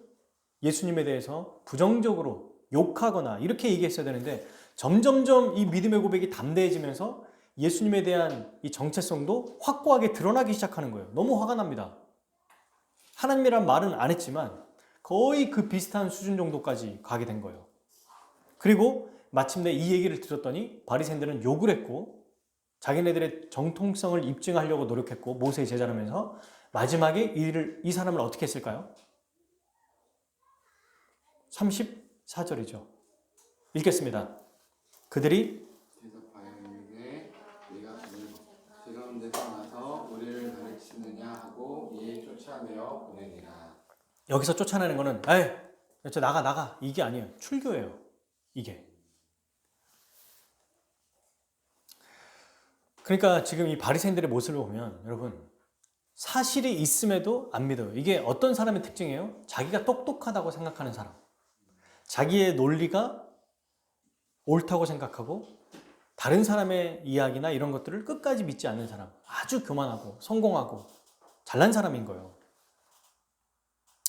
예수님에 대해서 부정적으로 욕하거나 이렇게 얘기했어야 되는데 점점점 이 믿음의 고백이 담대해지면서 예수님에 대한 이 정체성도 확고하게 드러나기 시작하는 거예요. 너무 화가 납니다. 하나님이란 말은 안 했지만 거의 그 비슷한 수준 정도까지 가게 된 거예요. 그리고 마침내 이 얘기를 들었더니 바리새인들은 욕을 했고 자기네들의 정통성을 입증하려고 노력했고 모세의 제자라면서 마지막에 이 사람을 어떻게 했을까요? 34절이죠. 읽겠습니다. 그들이
대답하여 이르되 네가 즐거운 데서 나서 우리를 가르치느냐 하고 이에 쫓아내어 보내니라.
여기서 쫓아내는 거는 에이 나가 이게 아니에요. 출교예요. 이게. 그러니까 지금 이 바리새인들의 모습을 보면 여러분 사실이 있음에도 안 믿어요. 이게 어떤 사람의 특징이에요? 자기가 똑똑하다고 생각하는 사람. 자기의 논리가 옳다고 생각하고 다른 사람의 이야기나 이런 것들을 끝까지 믿지 않는 사람. 아주 교만하고 성공하고 잘난 사람인 거예요.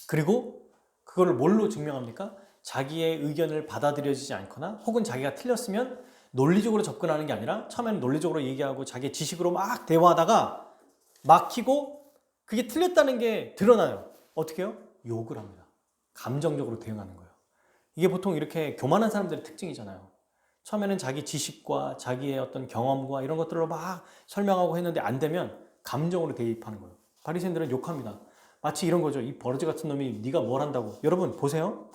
그리고 그걸 뭘로 증명합니까? 자기의 의견을 받아들여지지 않거나 혹은 자기가 틀렸으면 논리적으로 접근하는 게 아니라 처음에는 논리적으로 얘기하고 자기의 지식으로 막 대화하다가 막히고 그게 틀렸다는 게 드러나요. 어떻게 해요? 욕을 합니다. 감정적으로 대응하는 거예요. 이게 보통 이렇게 교만한 사람들의 특징이잖아요. 처음에는 자기 지식과 자기의 어떤 경험과 이런 것들로 막 설명하고 했는데 안 되면 감정으로 대입하는 거예요. 바리새인들은 욕합니다. 마치 이런 거죠. 이 버러지 같은 놈이 네가 뭘 한다고. 여러분 보세요.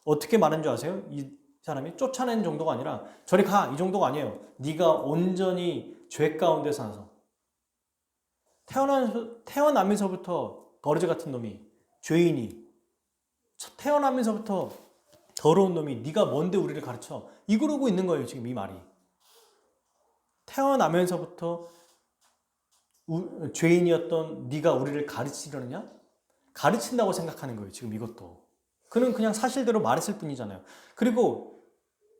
어떻게 말하는 줄 아세요? 이 사람이 쫓아내는 정도가 아니라 저리 가 이 정도가 아니에요. 네가 온전히 죄 가운데 사서 태어나면서부터 버러지 같은 놈이 죄인이 태어나면서부터 더러운 놈이 네가 뭔데 우리를 가르쳐 이러고 있는 거예요. 지금 이 말이 태어나면서부터 죄인이었던 네가 우리를 가르치려느냐? 가르친다고 생각하는 거예요. 지금 이것도. 그는 그냥 사실대로 말했을 뿐이잖아요. 그리고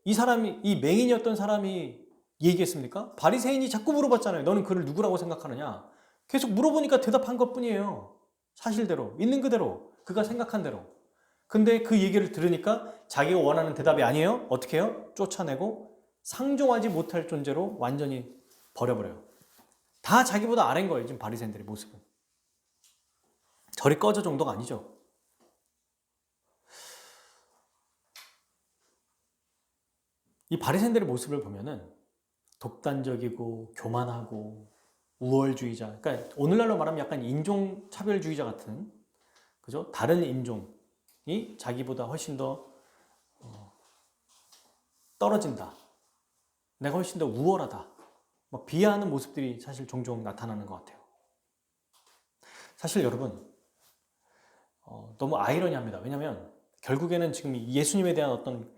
이 맹인이었던 사람이 얘기했습니까? 바리새인이 자꾸 물어봤잖아요. 너는 그를 누구라고 생각하느냐? 계속 물어보니까 대답한 것뿐이에요. 사실대로, 있는 그대로, 그가 생각한 대로. 근데 그 얘기를 들으니까 자기가 원하는 대답이 아니에요. 어떻게 해요? 쫓아내고 상종하지 못할 존재로 완전히 버려버려요. 다 자기보다 아래인 거예요. 지금 바리새인들의 모습은. 저리 꺼져 정도가 아니죠. 이 바리새인들의 모습을 보면은 독단적이고 교만하고 우월주의자. 그러니까 오늘날로 말하면 약간 인종차별주의자 같은, 그죠? 다른 인종이 자기보다 훨씬 더 떨어진다. 내가 훨씬 더 우월하다. 뭐 비하하는 모습들이 사실 종종 나타나는 것 같아요. 사실 여러분 너무 아이러니합니다. 왜냐하면 결국에는 지금 예수님에 대한 어떤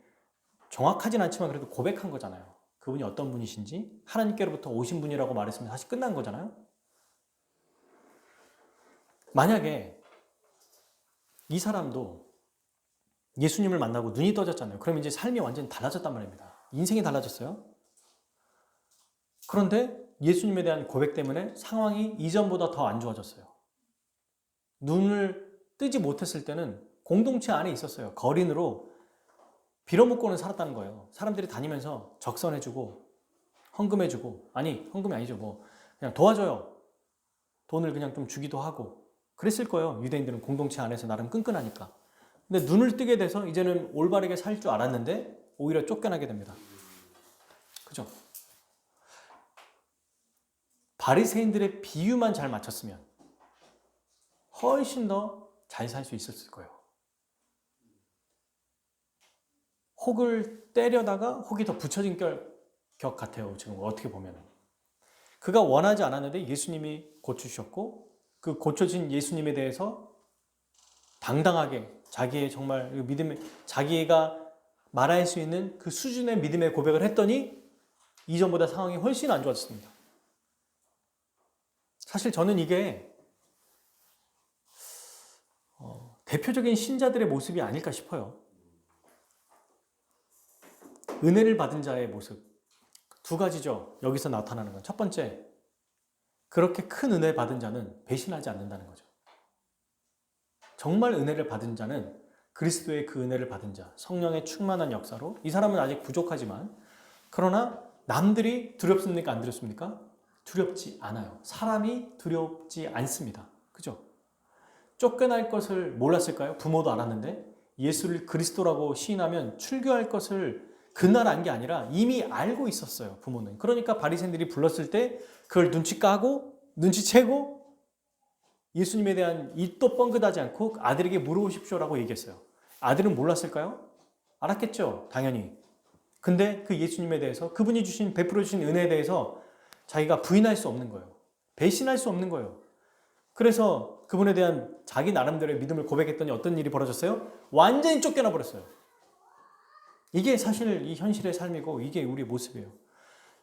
정확하진 않지만 그래도 고백한 거잖아요. 그분이 어떤 분이신지 하나님께로부터 오신 분이라고 말했으면 사실 끝난 거잖아요. 만약에 이 사람도 예수님을 만나고 눈이 떠졌잖아요. 그럼 이제 삶이 완전히 달라졌단 말입니다. 인생이 달라졌어요. 그런데 예수님에 대한 고백 때문에 상황이 이전보다 더 안 좋아졌어요. 눈을 뜨지 못했을 때는 공동체 안에 있었어요. 거린으로 빌어먹고는 살았다는 거예요. 사람들이 다니면서 적선해주고 헌금해주고, 아니 헌금이 아니죠. 뭐 그냥 도와줘요. 돈을 그냥 좀 주기도 하고 그랬을 거예요. 유대인들은 공동체 안에서 나름 끈끈하니까. 근데 눈을 뜨게 돼서 이제는 올바르게 살 줄 알았는데 오히려 쫓겨나게 됩니다. 그죠? 바리새인들의 비유만 잘 맞췄으면 훨씬 더 잘 살 수 있었을 거예요. 혹을 때려다가 혹이 더 붙여진 격 같아요. 지금 어떻게 보면. 그가 원하지 않았는데 예수님이 고치셨고 그 고쳐진 예수님에 대해서 당당하게 자기의 정말 믿음의, 자기가 말할 수 있는 그 수준의 믿음의 고백을 했더니 이전보다 상황이 훨씬 안 좋아졌습니다. 사실 저는 이게 대표적인 신자들의 모습이 아닐까 싶어요. 은혜를 받은 자의 모습. 두 가지죠. 여기서 나타나는 건. 첫 번째, 그렇게 큰 은혜 받은 자는 배신하지 않는다는 거죠. 정말 은혜를 받은 자는 그리스도의 그 은혜를 받은 자, 성령의 충만한 역사로, 이 사람은 아직 부족하지만, 그러나 남들이 두렵습니까? 안 두렵습니까? 두렵지 않아요. 사람이 두렵지 않습니다. 그죠? 쫓겨날 것을 몰랐을까요? 부모도 알았는데 예수를 그리스도라고 시인하면 출교할 것을 그날 안 게 아니라 이미 알고 있었어요. 부모는. 그러니까 바리새인들이 불렀을 때 그걸 눈치채고 예수님에 대한 입도 뻥긋하지 않고 아들에게 물어보십시오라고 얘기했어요. 아들은 몰랐을까요? 알았겠죠. 당연히. 근데 그 예수님에 대해서, 그분이 베풀어 주신 은혜에 대해서 자기가 부인할 수 없는 거예요. 배신할 수 없는 거예요. 그래서 그분에 대한 자기 나름대로의 믿음을 고백했더니 어떤 일이 벌어졌어요? 완전히 쫓겨나 버렸어요. 이게 사실 이 현실의 삶이고 이게 우리의 모습이에요.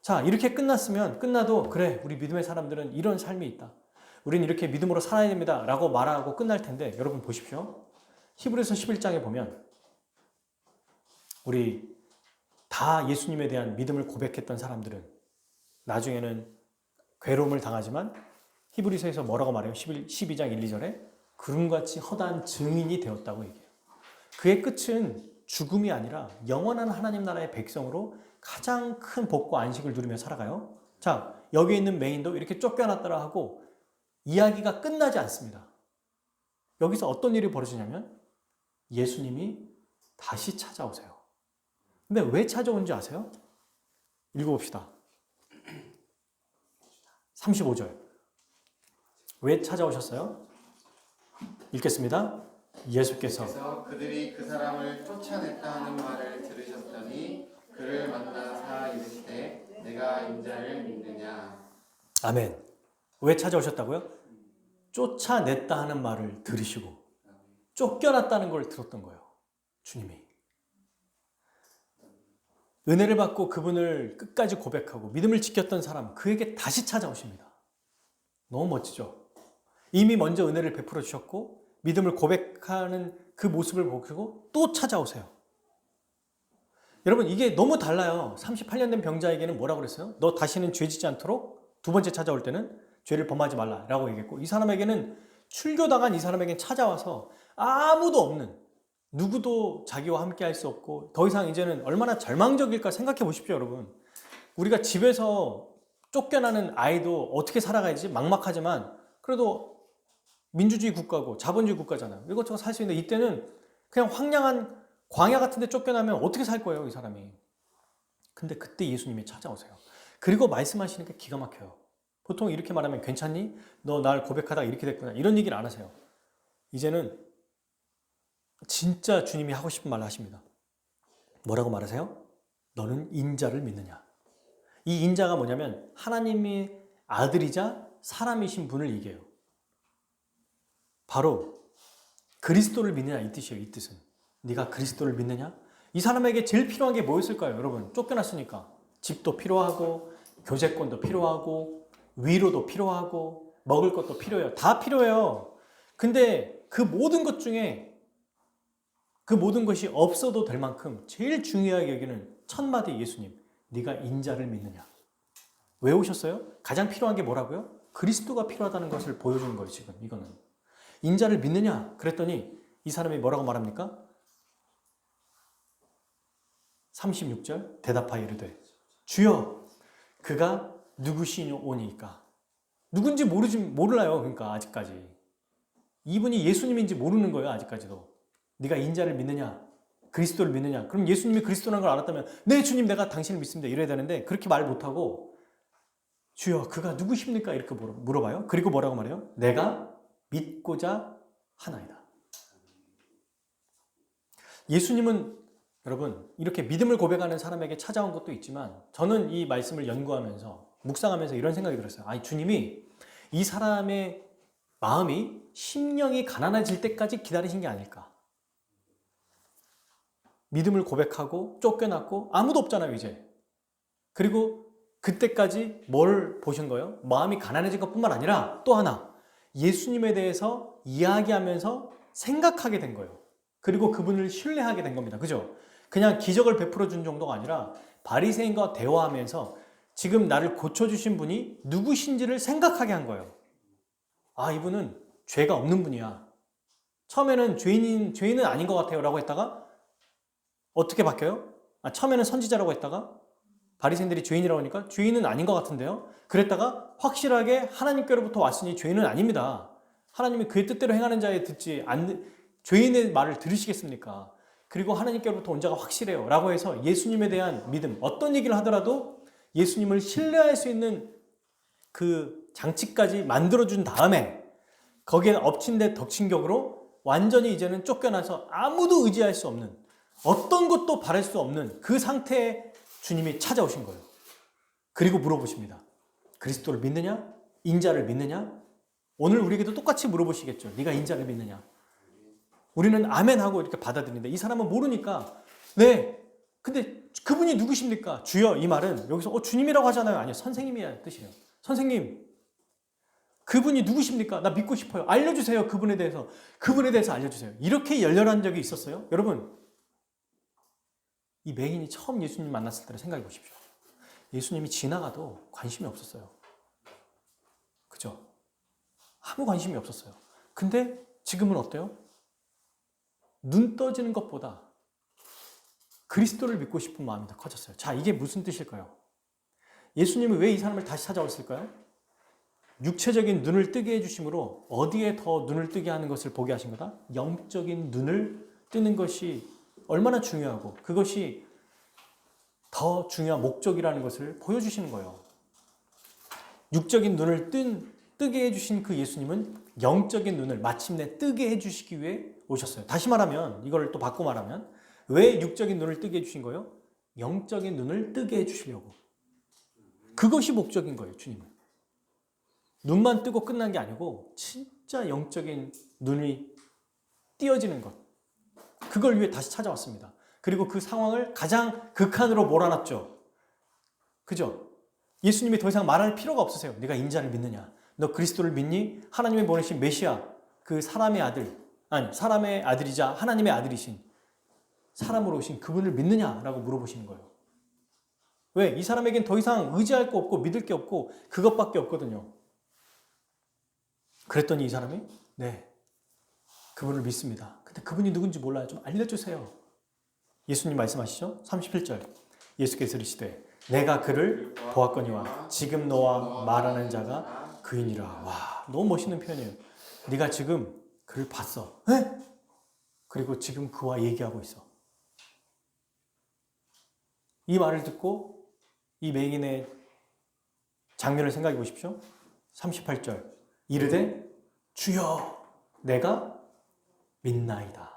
자, 이렇게 끝나도 그래, 우리 믿음의 사람들은 이런 삶이 있다. 우리는 이렇게 믿음으로 살아야 됩니다. 라고 말하고 끝날 텐데, 여러분 보십시오. 히브리서 11장에 보면 우리 다 예수님에 대한 믿음을 고백했던 사람들은 나중에는 괴로움을 당하지만 히브리서에서 뭐라고 말해요? 12장 1, 2절에 구름같이 허다한 증인이 되었다고 얘기해요. 그의 끝은 죽음이 아니라 영원한 하나님 나라의 백성으로 가장 큰 복과 안식을 누리며 살아가요. 자, 여기 있는 맹인도 이렇게 쫓겨났더라 하고 이야기가 끝나지 않습니다. 여기서 어떤 일이 벌어지냐면 예수님이 다시 찾아오세요. 근데 왜 찾아온지 아세요? 읽어봅시다. 35절. 왜 찾아오셨어요? 읽겠습니다. 예수께서
그들이 그 사람을 쫓아냈다 하는 말을 들으셨더니 그를 만나사 이르시되 내가 인자를 믿느냐.
아멘. 왜 찾아오셨다고요? 쫓아냈다 하는 말을 들으시고 쫓겨났다는 걸 들었던 거예요. 주님이. 은혜를 받고 그분을 끝까지 고백하고 믿음을 지켰던 사람, 그에게 다시 찾아오십니다. 너무 멋지죠? 이미 먼저 은혜를 베풀어 주셨고 믿음을 고백하는 그 모습을 보시고 또 찾아오세요. 여러분 이게 너무 달라요. 38년 된 병자에게는 뭐라고 그랬어요? 너 다시는 죄짓지 않도록 두 번째 찾아올 때는 죄를 범하지 말라라고 얘기했고, 이 사람에게는 출교당한 이 사람에게는 찾아와서 아무도 없는, 누구도 자기와 함께 할 수 없고 더 이상 이제는 얼마나 절망적일까 생각해 보십시오. 여러분, 우리가 집에서 쫓겨나는 아이도 어떻게 살아가야지 막막하지만 그래도 민주주의 국가고 자본주의 국가잖아요. 이것저것 살 수 있는데 이때는 그냥 황량한 광야 같은 데 쫓겨나면 어떻게 살 거예요, 이 사람이. 근데 그때 예수님이 찾아오세요. 그리고 말씀하시는 게 기가 막혀요. 보통 이렇게 말하면 괜찮니? 너 날 고백하다가 이렇게 됐구나. 이런 얘기를 안 하세요. 이제는 진짜 주님이 하고 싶은 말을 하십니다. 뭐라고 말하세요? 너는 인자를 믿느냐? 이 인자가 뭐냐면 하나님의 아들이자 사람이신 분을 얘기해요. 바로 그리스도를 믿느냐 이 뜻이에요. 이 뜻은. 네가 그리스도를 믿느냐? 이 사람에게 제일 필요한 게 뭐였을까요? 여러분, 쫓겨났으니까 집도 필요하고 교제권도 필요하고 위로도 필요하고 먹을 것도 필요해요. 다 필요해요. 근데 그 모든 것 중에 그 모든 것이 없어도 될 만큼 제일 중요하게 여기는 첫 마디 예수님, 네가 인자를 믿느냐? 왜 오셨어요? 가장 필요한 게 뭐라고요? 그리스도가 필요하다는 것을 보여주는 거예요. 지금 이거는 인자를 믿느냐? 그랬더니 이 사람이 뭐라고 말합니까? 36절 대답하여 이르되 주여 그가 누구시오니까. 누군지 몰라요. 그러니까 아직까지 이분이 예수님인지 모르는 거예요. 아직까지도. 네가 인자를 믿느냐? 그리스도를 믿느냐? 그럼 예수님이 그리스도라는 걸 알았다면 네 주님 내가 당신을 믿습니다 이래야 되는데 그렇게 말 못하고 주여 그가 누구십니까? 이렇게 물어봐요. 그리고 뭐라고 말해요? 내가 믿고자 하나이다. 예수님은 여러분 이렇게 믿음을 고백하는 사람에게 찾아온 것도 있지만 저는 이 말씀을 연구하면서 묵상하면서 이런 생각이 들었어요. 아니 주님이 이 사람의 마음이 심령이 가난해질 때까지 기다리신 게 아닐까. 믿음을 고백하고 쫓겨났고 아무도 없잖아요 이제. 그리고 그때까지 뭘 보신 거예요? 마음이 가난해진 것뿐만 아니라 또 하나 예수님에 대해서 이야기하면서 생각하게 된 거예요. 그리고 그분을 신뢰하게 된 겁니다. 그죠? 그냥 기적을 베풀어 준 정도가 아니라 바리새인과 대화하면서 지금 나를 고쳐주신 분이 누구신지를 생각하게 한 거예요. 아, 이분은 죄가 없는 분이야. 처음에는 죄인은 아닌 것 같아요 라고 했다가 어떻게 바뀌어요? 처음에는 선지자라고 했다가 바리새인들이 죄인이라고 하니까 죄인은 아닌 것 같은데요. 그랬다가 확실하게 하나님께로부터 왔으니 죄인은 아닙니다. 하나님이 그의 뜻대로 행하는 자에 죄인의 말을 들으시겠습니까? 그리고 하나님께로부터 온 자가 확실해요 라고 해서 예수님에 대한 믿음, 어떤 얘기를 하더라도 예수님을 신뢰할 수 있는 그 장치까지 만들어준 다음에 거기에 엎친 데 덮친 격으로 완전히 이제는 쫓겨나서 아무도 의지할 수 없는, 어떤 것도 바랄 수 없는 그 상태에 주님이 찾아오신 거예요. 그리고 물어보십니다. 그리스도를 믿느냐? 인자를 믿느냐? 오늘 우리에게도 똑같이 물어보시겠죠. 네가 인자를 믿느냐? 우리는 아멘 하고 이렇게 받아들이는데 이 사람은 모르니까 네, 근데 그분이 누구십니까? 주여, 이 말은 여기서 주님이라고 하잖아요. 아니요, 선생님이야 뜻이에요. 선생님, 그분이 누구십니까? 나 믿고 싶어요. 알려주세요. 그분에 대해서 알려주세요. 이렇게 열렬한 적이 있었어요? 여러분, 이 맹인이 처음 예수님 만났을 때를 생각해 보십시오. 예수님이 지나가도 관심이 없었어요. 그죠? 아무 관심이 없었어요. 근데 지금은 어때요? 눈 떠지는 것보다 그리스도를 믿고 싶은 마음이 더 커졌어요. 자, 이게 무슨 뜻일까요? 예수님은 왜 이 사람을 다시 찾아왔을까요? 육체적인 눈을 뜨게 해주심으로 어디에 더 눈을 뜨게 하는 것을 보게 하신 거다? 영적인 눈을 뜨는 것이 얼마나 중요하고 그것이 더 중요한 목적이라는 것을 보여주시는 거예요. 육적인 눈을 뜨게 해주신 그 예수님은 영적인 눈을 마침내 뜨게 해주시기 위해 오셨어요. 다시 말하면, 이걸 또 바꿔 말하면 왜 육적인 눈을 뜨게 해주신 거예요? 영적인 눈을 뜨게 해주시려고. 그것이 목적인 거예요. 주님은. 눈만 뜨고 끝난 게 아니고 진짜 영적인 눈이 띄어지는 것. 그걸 위해 다시 찾아왔습니다. 그리고 그 상황을 가장 극한으로 몰아놨죠. 그죠? 예수님이 더 이상 말할 필요가 없으세요. 네가 인자를 믿느냐? 너 그리스도를 믿니? 하나님이 보내신 메시아, 그 사람의 아들, 아니 사람의 아들이자 하나님의 아들이신 사람으로 오신 그분을 믿느냐라고 물어보시는 거예요. 왜? 이 사람에겐 더 이상 의지할 거 없고 믿을 게 없고 그것밖에 없거든요. 그랬더니 이 사람이 네, 그분을 믿습니다. 근데 그분이 누군지 몰라요. 좀 알려주세요. 예수님 말씀하시죠? 31절 예수께서 이르시되 내가 그를 보았거니와 지금 너와 말하는 자가 그이니라. 와, 너무 멋있는 표현이에요. 네가 지금 그를 봤어. 에? 그리고 지금 그와 얘기하고 있어. 이 말을 듣고 이 맹인의 장면을 생각해 보십시오. 38절 이르되 주여 내가 믿나이다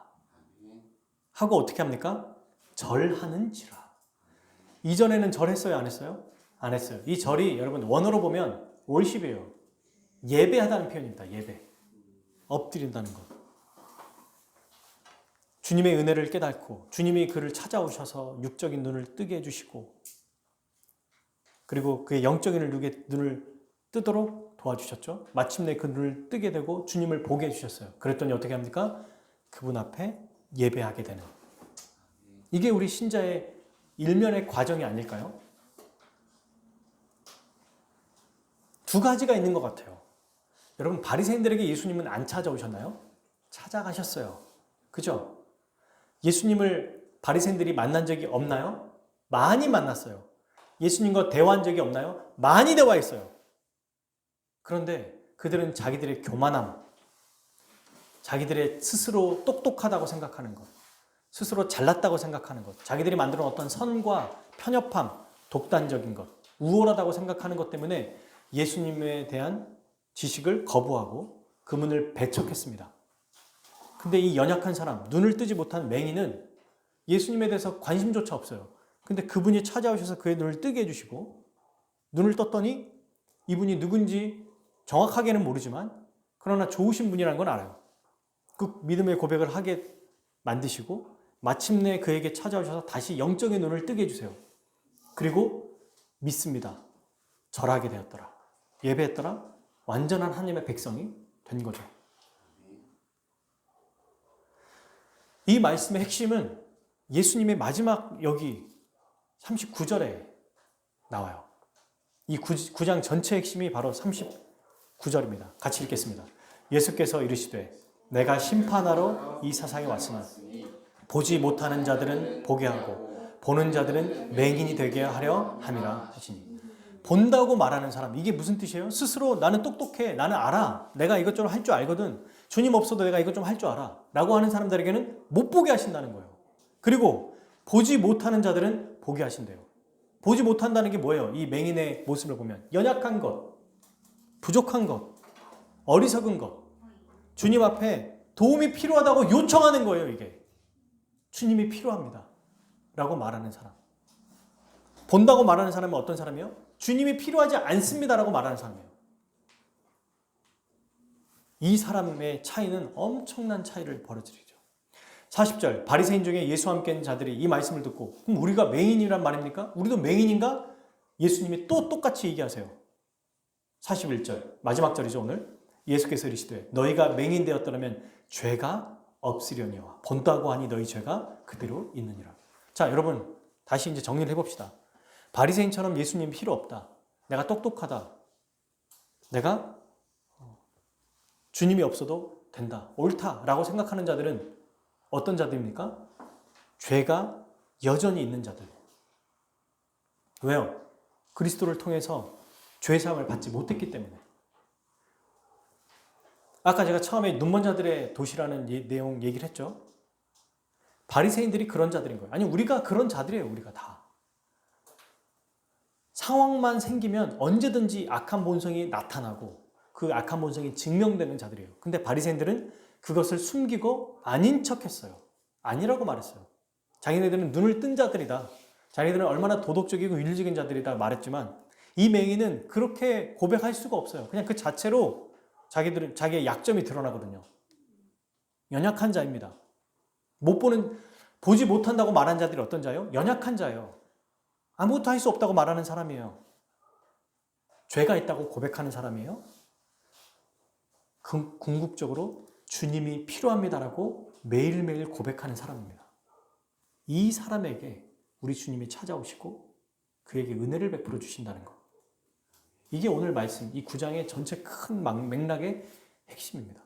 하고 어떻게 합니까? 절하는지라. 이전에는 절했어요? 안 했어요? 안 했어요. 이 절이 여러분 원어로 보면 월십이에요. 예배하다는 표현입니다. 예배. 엎드린다는 것. 주님의 은혜를 깨닫고 주님이 그를 찾아오셔서 육적인 눈을 뜨게 해주시고 그리고 그의 영적인 눈을 뜨도록 도와주셨죠. 마침내 그 눈을 뜨게 되고 주님을 보게 해주셨어요. 그랬더니 어떻게 합니까? 그분 앞에 예배하게 되는. 이게 우리 신자의 일면의 과정이 아닐까요? 두 가지가 있는 것 같아요. 여러분 바리새인들에게 예수님은 안 찾아오셨나요? 찾아가셨어요. 그죠? 예수님을 바리새인들이 만난 적이 없나요? 많이 만났어요. 예수님과 대화한 적이 없나요? 많이 대화했어요. 그런데 그들은 자기들의 교만함, 자기들의 스스로 똑똑하다고 생각하는 것, 스스로 잘났다고 생각하는 것, 자기들이 만들어 놓은 어떤 선과 편협함, 독단적인 것, 우월하다고 생각하는 것 때문에 예수님에 대한 지식을 거부하고 그분을 배척했습니다. 근데 이 연약한 사람, 눈을 뜨지 못한 맹인은 예수님에 대해서 관심조차 없어요. 근데 그분이 찾아오셔서 그의 눈을 뜨게 해주시고 눈을 떴더니 이분이 누군지 정확하게는 모르지만 그러나 좋으신 분이라는 건 알아요. 그 믿음의 고백을 하게 만드시고 마침내 그에게 찾아오셔서 다시 영적인 눈을 뜨게 해주세요. 그리고 믿습니다. 절하게 되었더라. 예배했더라. 완전한 하나님의 백성이 된 거죠. 이 말씀의 핵심은 예수님의 마지막 여기 39절에 나와요. 이 9장 전체의 핵심이 바로 39절입니다. 같이 읽겠습니다. 예수께서 이르시되 내가 심판하러 이 세상에 왔으니 보지 못하는 자들은 보게 하고 보는 자들은 맹인이 되게 하려 함이라 하시니. 본다고 말하는 사람, 이게 무슨 뜻이에요? 스스로 나는 똑똑해, 나는 알아, 내가 이것 좀 할 줄 알거든, 주님 없어도 내가 이것 좀 할 줄 알아 라고 하는 사람들에게는 못 보게 하신다는 거예요. 그리고 보지 못하는 자들은 보게 하신대요. 보지 못한다는 게 뭐예요? 이 맹인의 모습을 보면 연약한 것, 부족한 것, 어리석은 것, 주님 앞에 도움이 필요하다고 요청하는 거예요. 이게 주님이 필요합니다 라고 말하는 사람. 본다고 말하는 사람은 어떤 사람이에요? 주님이 필요하지 않습니다 라고 말하는 사람이에요. 이 사람의 차이는 엄청난 차이를 벌어들이죠. 40절 바리새인 중에 예수와 함께 있는 자들이 이 말씀을 듣고 그럼 우리가 맹인이란 말입니까? 우리도 맹인인가? 예수님이 또 똑같이 얘기하세요. 41절 마지막 절이죠. 오늘 예수께서 이르시되 너희가 맹인 되었더라면 죄가 없으려니와 본다고 하니 너희 죄가 그대로 있느니라. 자, 여러분 다시 이제 정리를 해봅시다. 바리새인처럼 예수님 필요 없다, 내가 똑똑하다, 내가 주님이 없어도 된다, 옳다라고 생각하는 자들은 어떤 자들입니까? 죄가 여전히 있는 자들. 왜요? 그리스도를 통해서 죄사함을 받지 못했기 때문에. 아까 제가 처음에 눈먼 자들의 도시라는 내용 얘기를 했죠. 바리새인들이 그런 자들인 거예요. 아니 우리가 그런 자들이에요. 우리가 다. 상황만 생기면 언제든지 악한 본성이 나타나고 그 악한 본성이 증명되는 자들이에요. 근데 바리새인들은 그것을 숨기고 아닌 척했어요. 아니라고 말했어요. 자기네들은 눈을 뜬 자들이다, 자기들은 얼마나 도덕적이고 윤리적인 자들이다 말했지만 이 맹인은 그렇게 고백할 수가 없어요. 그냥 그 자체로 자기의 약점이 드러나거든요. 연약한 자입니다. 보지 못한다고 말한 자들이 어떤 자예요? 연약한 자예요. 아무것도 할 수 없다고 말하는 사람이에요. 죄가 있다고 고백하는 사람이에요. 궁극적으로 주님이 필요합니다라고 매일매일 고백하는 사람입니다. 이 사람에게 우리 주님이 찾아오시고 그에게 은혜를 베풀어 주신다는 것. 이게 오늘 말씀, 이 9장의 전체 큰 맥락의 핵심입니다.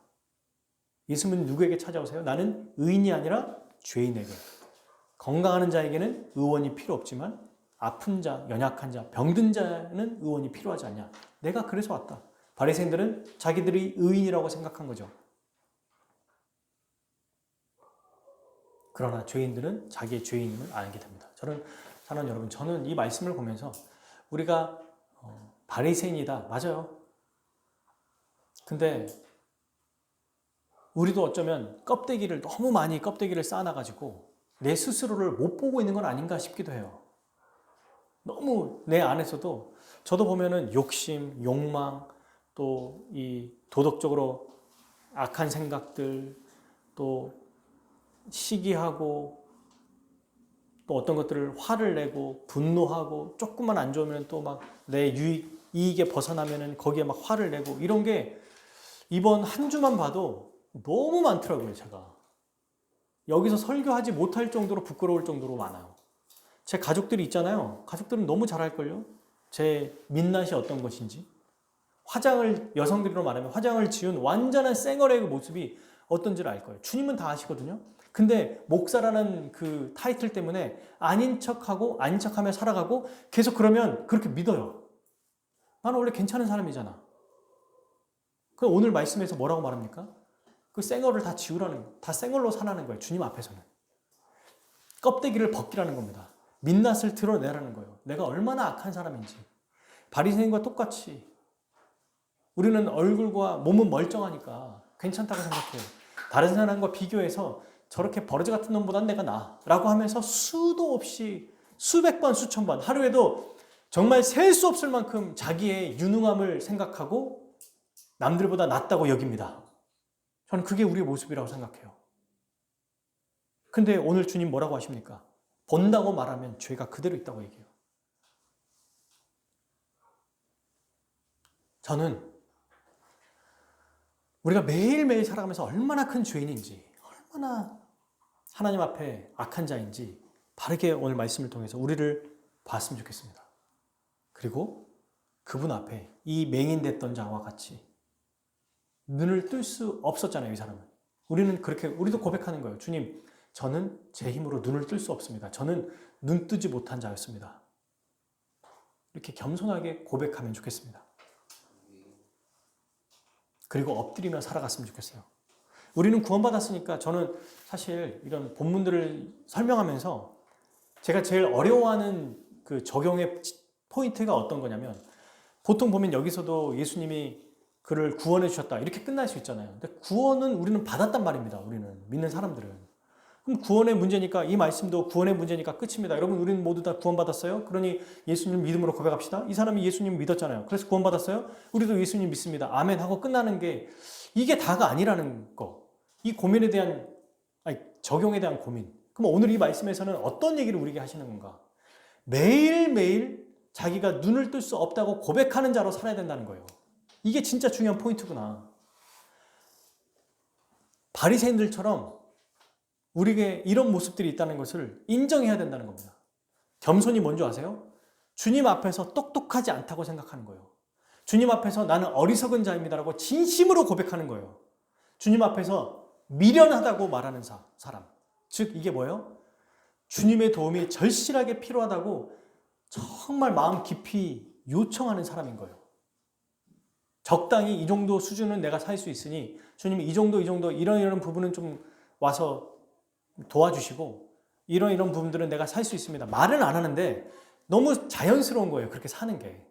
예수님은 누구에게 찾아오세요? 나는 의인이 아니라 죄인에게. 건강하는 자에게는 의원이 필요 없지만 아픈 자, 연약한 자, 병든 자는 의원이 필요하지 않냐. 내가 그래서 왔다. 바리새인들은 자기들이 의인이라고 생각한 거죠. 그러나 죄인들은 자기의 죄인임을 알게 됩니다. 사랑하는 여러분, 저는 이 말씀을 보면서 우리가 바리새인이다. 맞아요. 근데 우리도 어쩌면 너무 많이 껍데기를 쌓아놔가지고 내 스스로를 못 보고 있는 건 아닌가 싶기도 해요. 너무 내 안에서도 저도 보면은 욕심, 욕망, 또 이 도덕적으로 악한 생각들, 또 시기하고 또 어떤 것들을 화를 내고 분노하고 조금만 안 좋으면 또 막 내 이익에 벗어나면은 거기에 막 화를 내고 이런 게 이번 한 주만 봐도 너무 많더라고요, 제가. 여기서 설교하지 못할 정도로 부끄러울 정도로 많아요. 제 가족들이 있잖아요. 가족들은 너무 잘 알걸요? 제 민낯이 어떤 것인지. 여성들로 말하면 화장을 지운 완전한 쌩얼의 그 모습이 어떤지를 알 거예요. 주님은 다 아시거든요. 근데 목사라는 그 타이틀 때문에 아닌 척하며 살아가고 계속 그러면 그렇게 믿어요. 나는 원래 괜찮은 사람이잖아. 그럼 오늘 말씀에서 뭐라고 말합니까? 그 쌩얼을 다 쌩얼로 사라는 거예요. 주님 앞에서는. 껍데기를 벗기라는 겁니다. 민낯을 드러내라는 거예요. 내가 얼마나 악한 사람인지. 바리새인과 똑같이 우리는 얼굴과 몸은 멀쩡하니까 괜찮다고 생각해요. 다른 사람과 비교해서 저렇게 버러지 같은 놈보단 내가 나아 라고 하면서 수도 없이 수백 번 수천 번 하루에도 정말 셀 수 없을 만큼 자기의 유능함을 생각하고 남들보다 낫다고 여깁니다. 저는 그게 우리의 모습이라고 생각해요. 근데 오늘 주님 뭐라고 하십니까? 본다고 말하면 죄가 그대로 있다고 얘기해요. 저는 우리가 매일매일 살아가면서 얼마나 큰 죄인인지, 얼마나 하나님 앞에 악한 자인지 바르게 오늘 말씀을 통해서 우리를 봤으면 좋겠습니다. 그리고 그분 앞에 이 맹인됐던 자와 같이 눈을 뜰 수 없었잖아요, 이 사람은. 우리도 고백하는 거예요. 주님, 저는 제 힘으로 눈을 뜰 수 없습니다. 저는 눈 뜨지 못한 자였습니다. 이렇게 겸손하게 고백하면 좋겠습니다. 그리고 엎드리며 살아갔으면 좋겠어요. 우리는 구원받았으니까 저는 사실 이런 본문들을 설명하면서 제가 제일 어려워하는 그 적용의 포인트가 어떤 거냐면 보통 보면 여기서도 예수님이 그를 구원해 주셨다 이렇게 끝날 수 있잖아요. 근데 구원은 우리는 받았단 말입니다. 우리는 믿는 사람들은. 그럼 구원의 문제니까 이 말씀도 구원의 문제니까 끝입니다. 여러분 우리는 모두 다 구원받았어요? 그러니 예수님 믿음으로 고백합시다. 이 사람이 예수님 믿었잖아요. 그래서 구원받았어요? 우리도 예수님 믿습니다. 아멘 하고 끝나는 게 이게 다가 아니라는 거. 이 고민에 대한 적용에 대한 고민. 그럼 오늘 이 말씀에서는 어떤 얘기를 우리에게 하시는 건가? 매일매일 자기가 눈을 뜰 수 없다고 고백하는 자로 살아야 된다는 거예요. 이게 진짜 중요한 포인트구나. 바리새인들처럼 우리에게 이런 모습들이 있다는 것을 인정해야 된다는 겁니다. 겸손이 뭔지 아세요? 주님 앞에서 똑똑하지 않다고 생각하는 거예요. 주님 앞에서 나는 어리석은 자입니다라고 진심으로 고백하는 거예요. 주님 앞에서 미련하다고 말하는 사람. 즉 이게 뭐예요? 주님의 도움이 절실하게 필요하다고 정말 마음 깊이 요청하는 사람인 거예요. 적당히 이 정도 수준은 내가 살 수 있으니 주님이 이 정도 이런 부분은 좀 와서 도와주시고 이런 부분들은 내가 살 수 있습니다. 말은 안 하는데 너무 자연스러운 거예요. 그렇게 사는 게.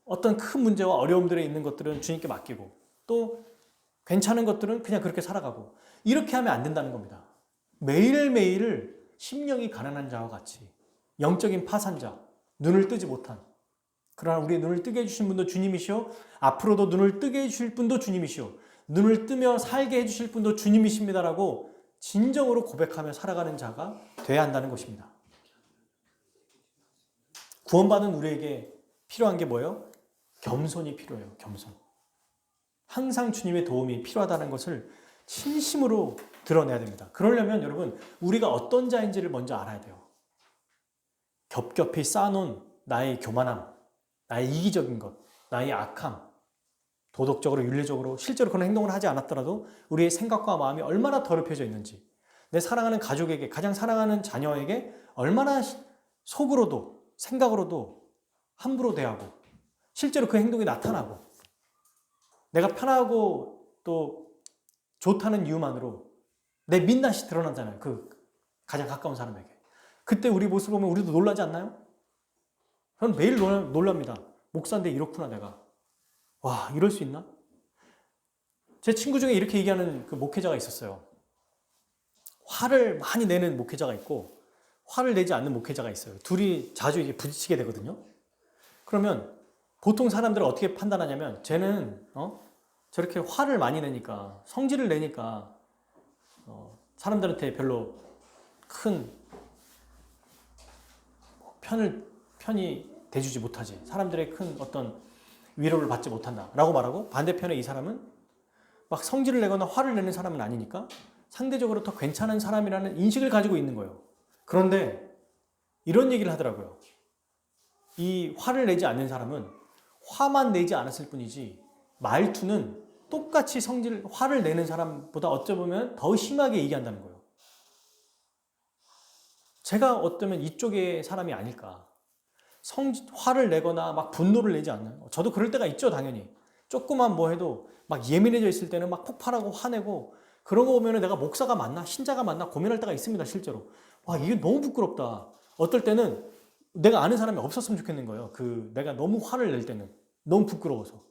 어떤 큰 문제와 어려움들에 있는 것들은 주님께 맡기고 또 괜찮은 것들은 그냥 그렇게 살아가고 이렇게 하면 안 된다는 겁니다. 매일매일을 심령이 가난한 자와 같이 영적인 파산자, 눈을 뜨지 못한 그러나 우리의 눈을 뜨게 해주신 분도 주님이시오. 앞으로도 눈을 뜨게 해주실 분도 주님이시오. 눈을 뜨며 살게 해주실 분도 주님이십니다라고 진정으로 고백하며 살아가는 자가 돼야 한다는 것입니다. 구원받은 우리에게 필요한 게 뭐예요? 겸손이 필요해요. 겸손. 항상 주님의 도움이 필요하다는 것을 진심으로 드러내야 됩니다. 그러려면 여러분, 우리가 어떤 자인지를 먼저 알아야 돼요. 겹겹이 쌓아놓은 나의 교만함, 나의 이기적인 것, 나의 악함, 도덕적으로, 윤리적으로 실제로 그런 행동을 하지 않았더라도 우리의 생각과 마음이 얼마나 더럽혀져 있는지, 내 사랑하는 가족에게, 가장 사랑하는 자녀에게 얼마나 속으로도 생각으로도 함부로 대하고 실제로 그 행동이 나타나고, 내가 편하고 또 좋다는 이유만으로 내 민낯이 드러나잖아요. 그 가장 가까운 사람에게. 그때 우리 모습을 보면 우리도 놀라지 않나요? 저는 매일 놀랍니다. 목사인데 이렇구나 내가. 와, 이럴 수 있나? 제 친구 중에 이렇게 얘기하는 그 목회자가 있었어요. 화를 많이 내는 목회자가 있고 화를 내지 않는 목회자가 있어요. 둘이 자주 이제 부딪히게 되거든요. 그러면 보통 사람들은 어떻게 판단하냐면, 쟤는 저렇게 화를 많이 내니까, 성질을 내니까 사람들한테 별로 큰 편이 대주지 못하지, 사람들의 큰 어떤 위로를 받지 못한다 라고 말하고, 반대편에 이 사람은 막 성질을 내거나 화를 내는 사람은 아니니까 상대적으로 더 괜찮은 사람이라는 인식을 가지고 있는 거예요. 그런데 이런 얘기를 하더라고요. 이 화를 내지 않는 사람은 화만 내지 않았을 뿐이지 말투는 똑같이 화를 내는 사람보다 어쩌면 더 심하게 얘기한다는 거예요. 제가 어쩌면 이쪽의 사람이 아닐까. 화를 내거나 막 분노를 내지 않나요? 저도 그럴 때가 있죠, 당연히. 조금만 뭐 해도 막 예민해져 있을 때는 막 폭발하고 화내고, 그런 거 보면 내가 목사가 맞나? 신자가 맞나? 고민할 때가 있습니다, 실제로. 와, 이게 너무 부끄럽다. 어떨 때는 내가 아는 사람이 없었으면 좋겠는 거예요. 내가 너무 화를 낼 때는. 너무 부끄러워서.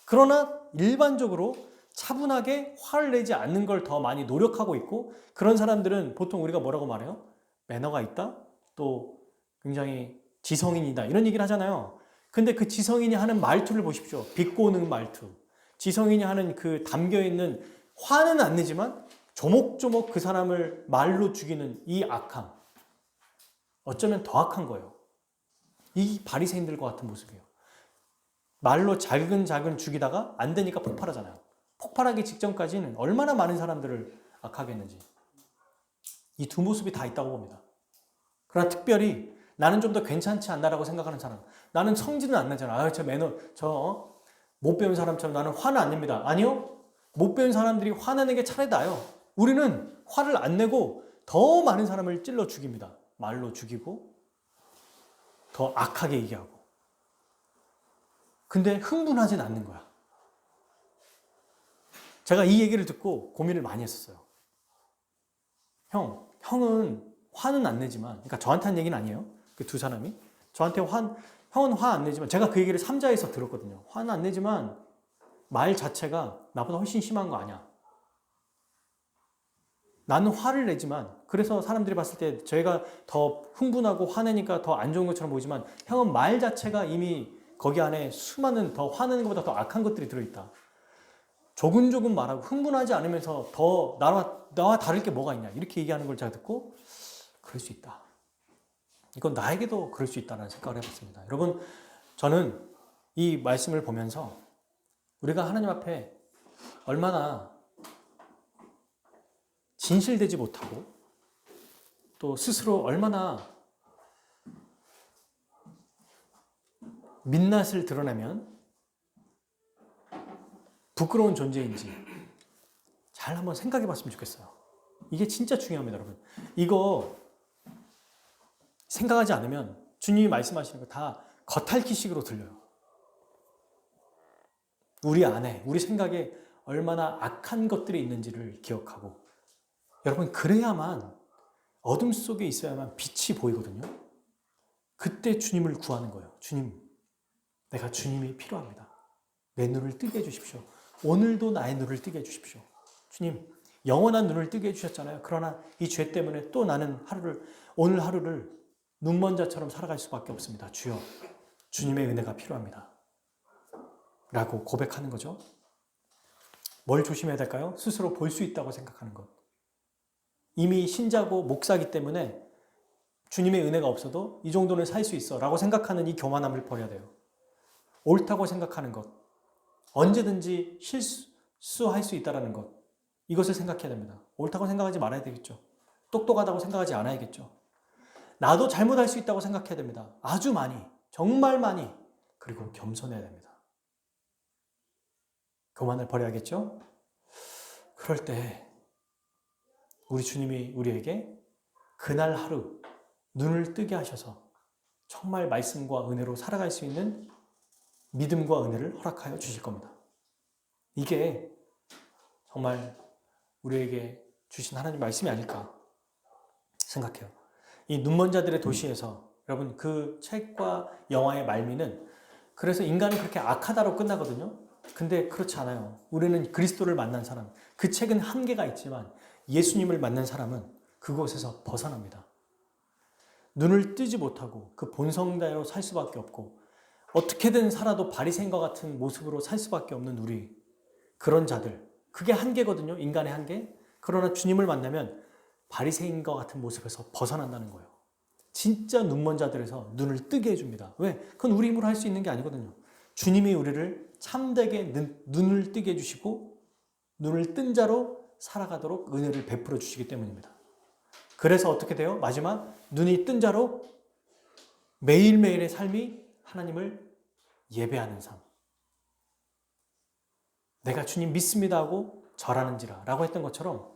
그러나 일반적으로 차분하게 화를 내지 않는 걸 더 많이 노력하고 있고, 그런 사람들은 보통 우리가 뭐라고 말해요? 매너가 있다? 또 굉장히 지성인이다, 이런 얘기를 하잖아요. 근데 그 지성인이 하는 말투를 보십시오. 비꼬는 말투. 지성인이 하는 그 담겨있는, 화는 안 내지만 조목조목 그 사람을 말로 죽이는 이 악함. 어쩌면 더 악한 거예요. 이 바리새인들과 같은 모습이에요. 말로 자근자근 죽이다가 안 되니까 폭발하잖아요. 폭발하기 직전까지는 얼마나 많은 사람들을 악하겠는지. 이 두 모습이 다 있다고 봅니다. 그러나 특별히 나는 좀 더 괜찮지 않나라고 생각하는 사람, 나는 성질은 안 나잖아. 못 배운 사람처럼 나는 화는 안 냅니다. 아니요. 못 배운 사람들이 화내는 게 차라리 나아요. 우리는 화를 안 내고 더 많은 사람을 찔러 죽입니다. 말로 죽이고 더 악하게 얘기하고. 근데 흥분하진 않는 거야. 제가 이 얘기를 듣고 고민을 많이 했었어요. 형은 화는 안 내지만, 그러니까 저한테 한 얘기는 아니에요. 그 두 사람이 저한테 형은 화 안 내지만, 제가 그 얘기를 3자에서 들었거든요. 화는 안 내지만 말 자체가 나보다 훨씬 심한 거 아니야. 나는 화를 내지만, 그래서 사람들이 봤을 때 저희가 더 흥분하고 화내니까 더 안 좋은 것처럼 보이지만, 형은 말 자체가 이미 거기 안에 수많은, 더 화내는 것보다 더 악한 것들이 들어있다. 조근조근 말하고 흥분하지 않으면서 더 나와 다를 게 뭐가 있냐, 이렇게 얘기하는 걸 제가 듣고, 그럴 수 있다. 이건 나에게도 그럴 수 있다는 생각을 해봤습니다. 여러분, 저는 이 말씀을 보면서 우리가 하나님 앞에 얼마나 진실되지 못하고, 또 스스로 얼마나 민낯을 드러내면 부끄러운 존재인지 잘 한번 생각해 봤으면 좋겠어요. 이게 진짜 중요합니다, 여러분. 이거 생각하지 않으면 주님이 말씀하시는 거 다 겉핥기식으로 들려요. 우리 안에, 우리 생각에 얼마나 악한 것들이 있는지를 기억하고, 여러분, 그래야만, 어둠 속에 있어야만 빛이 보이거든요. 그때 주님을 구하는 거예요. 주님, 내가 주님이 필요합니다. 내 눈을 뜨게 해주십시오. 오늘도 나의 눈을 뜨게 해주십시오. 주님, 영원한 눈을 뜨게 해주셨잖아요. 그러나 이 죄 때문에 또 나는 오늘 하루를 눈먼 자처럼 살아갈 수밖에 없습니다. 주여, 주님의 은혜가 필요합니다. 라고 고백하는 거죠. 뭘 조심해야 될까요? 스스로 볼 수 있다고 생각하는 것. 이미 신자고 목사기 때문에 주님의 은혜가 없어도 이 정도는 살 수 있어 라고 생각하는 이 교만함을 버려야 돼요. 옳다고 생각하는 것, 언제든지 실수할 수 있다는 것, 이것을 생각해야 됩니다. 옳다고 생각하지 말아야 되겠죠. 똑똑하다고 생각하지 않아야겠죠. 나도 잘못할 수 있다고 생각해야 됩니다. 아주 많이, 정말 많이. 그리고 겸손해야 됩니다. 교만을 버려야겠죠. 그럴 때 우리 주님이 우리에게 그날 하루 눈을 뜨게 하셔서 정말 말씀과 은혜로 살아갈 수 있는 믿음과 은혜를 허락하여 주실 겁니다. 이게 정말 우리에게 주신 하나님 말씀이 아닐까 생각해요. 이 눈먼 자들의 도시에서 여러분 그 책과 영화의 말미는 그래서 인간은 그렇게 악하다로 끝나거든요. 근데 그렇지 않아요. 우리는 그리스도를 만난 사람, 그 책은 한계가 있지만 예수님을 만난 사람은 그곳에서 벗어납니다. 눈을 뜨지 못하고 그 본성대로 살 수밖에 없고 어떻게든 살아도 바리새인과 같은 모습으로 살 수밖에 없는 우리, 그런 자들, 그게 한계거든요. 인간의 한계. 그러나 주님을 만나면 바리새인과 같은 모습에서 벗어난다는 거예요. 진짜 눈먼 자들에서 눈을 뜨게 해줍니다. 왜? 그건 우리 힘으로 할 수 있는 게 아니거든요. 주님이 우리를 참되게 눈을 뜨게 해주시고 눈을 뜬 자로 살아가도록 은혜를 베풀어 주시기 때문입니다. 그래서 어떻게 돼요? 마지막 눈이 뜬 자로 매일매일의 삶이 하나님을 예배하는 삶. 내가 주님 믿습니다 하고 절하는지라 라고 했던 것처럼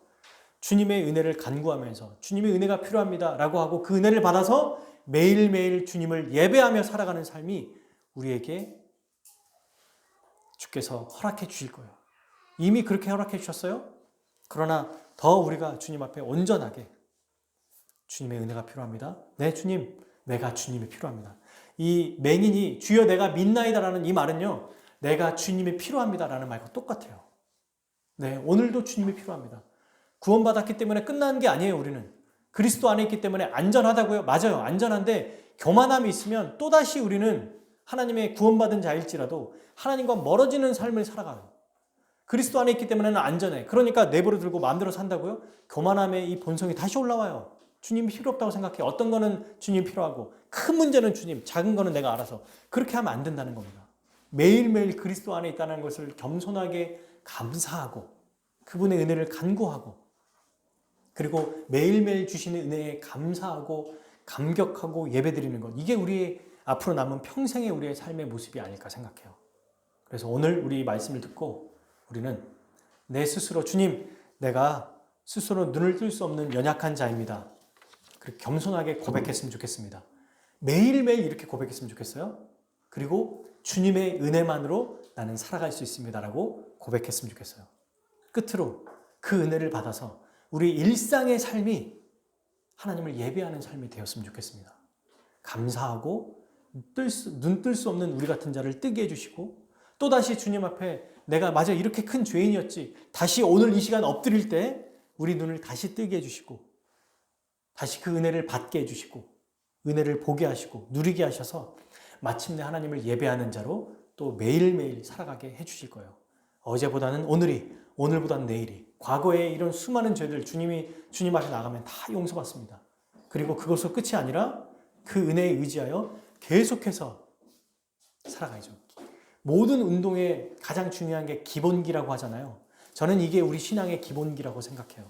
주님의 은혜를 간구하면서 주님의 은혜가 필요합니다 라고 하고 그 은혜를 받아서 매일매일 주님을 예배하며 살아가는 삶이 우리에게 주께서 허락해 주실 거예요. 이미 그렇게 허락해 주셨어요. 그러나 더 우리가 주님 앞에 온전하게 주님의 은혜가 필요합니다. 네, 주님, 내가 주님이 필요합니다. 이 맹인이 주여 내가 믿나이다라는 이 말은요, 내가 주님이 필요합니다라는 말과 똑같아요. 네, 오늘도 주님이 필요합니다. 구원받았기 때문에 끝난 게 아니에요. 우리는 그리스도 안에 있기 때문에 안전하다고요. 맞아요, 안전한데 교만함이 있으면 또다시 우리는 하나님의 구원받은 자일지라도 하나님과 멀어지는 삶을 살아가요. 그리스도 안에 있기 때문에는 안전해. 그러니까 내버려 두고 마음대로 산다고요? 교만함의 이 본성이 다시 올라와요. 주님 필요 없다고 생각해. 어떤 거는 주님 필요하고 큰 문제는 주님, 작은 거는 내가 알아서. 그렇게 하면 안 된다는 겁니다. 매일매일 그리스도 안에 있다는 것을 겸손하게 감사하고 그분의 은혜를 간구하고 그리고 매일매일 주시는 은혜에 감사하고 감격하고 예배드리는 것, 이게 우리의 앞으로 남은 평생의 우리의 삶의 모습이 아닐까 생각해요. 그래서 오늘 우리 말씀을 듣고 우리는 내 스스로 주님, 내가 스스로 눈을 뜰 수 없는 연약한 자입니다. 그렇게 겸손하게 고백했으면 좋겠습니다. 매일매일 이렇게 고백했으면 좋겠어요. 그리고 주님의 은혜만으로 나는 살아갈 수 있습니다라고 고백했으면 좋겠어요. 끝으로 그 은혜를 받아서 우리 일상의 삶이 하나님을 예배하는 삶이 되었으면 좋겠습니다. 감사하고 눈 뜰 수 없는 우리 같은 자를 뜨게 해주시고 또다시 주님 앞에 내가 맞아 이렇게 큰 죄인이었지, 다시 오늘 이 시간 엎드릴 때 우리 눈을 다시 뜨게 해주시고 다시 그 은혜를 받게 해주시고 은혜를 보게 하시고 누리게 하셔서 마침내 하나님을 예배하는 자로 또 매일매일 살아가게 해주실 거예요. 어제보다는 오늘이, 오늘보다는 내일이, 과거에 이런 수많은 죄들 주님 앞에 나가면 다 용서받습니다. 그리고 그것으로 끝이 아니라 그 은혜에 의지하여 계속해서 살아가야죠. 모든 운동의 가장 중요한 게 기본기라고 하잖아요. 저는 이게 우리 신앙의 기본기라고 생각해요.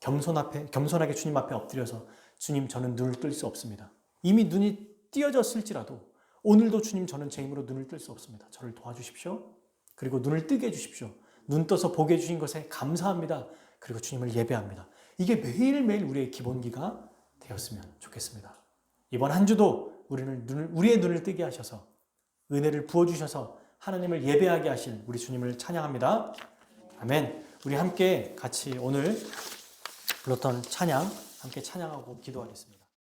겸손하게 주님 앞에 엎드려서 주님, 저는 눈을 뜰 수 없습니다. 이미 눈이 띄어졌을지라도 오늘도 주님, 저는 제 힘으로 눈을 뜰 수 없습니다. 저를 도와주십시오. 그리고 눈을 뜨게 해주십시오. 눈 떠서 보게 해주신 것에 감사합니다. 그리고 주님을 예배합니다. 이게 매일매일 우리의 기본기가 되었으면 좋겠습니다. 이번 한 주도 우리의 눈을 뜨게 하셔서 은혜를 부어주셔서 하나님을 예배하게 하실 우리 주님을 찬양합니다. 아멘. 우리 함께 같이 오늘 불렀던 찬양 함께 찬양하고 기도하겠습니다.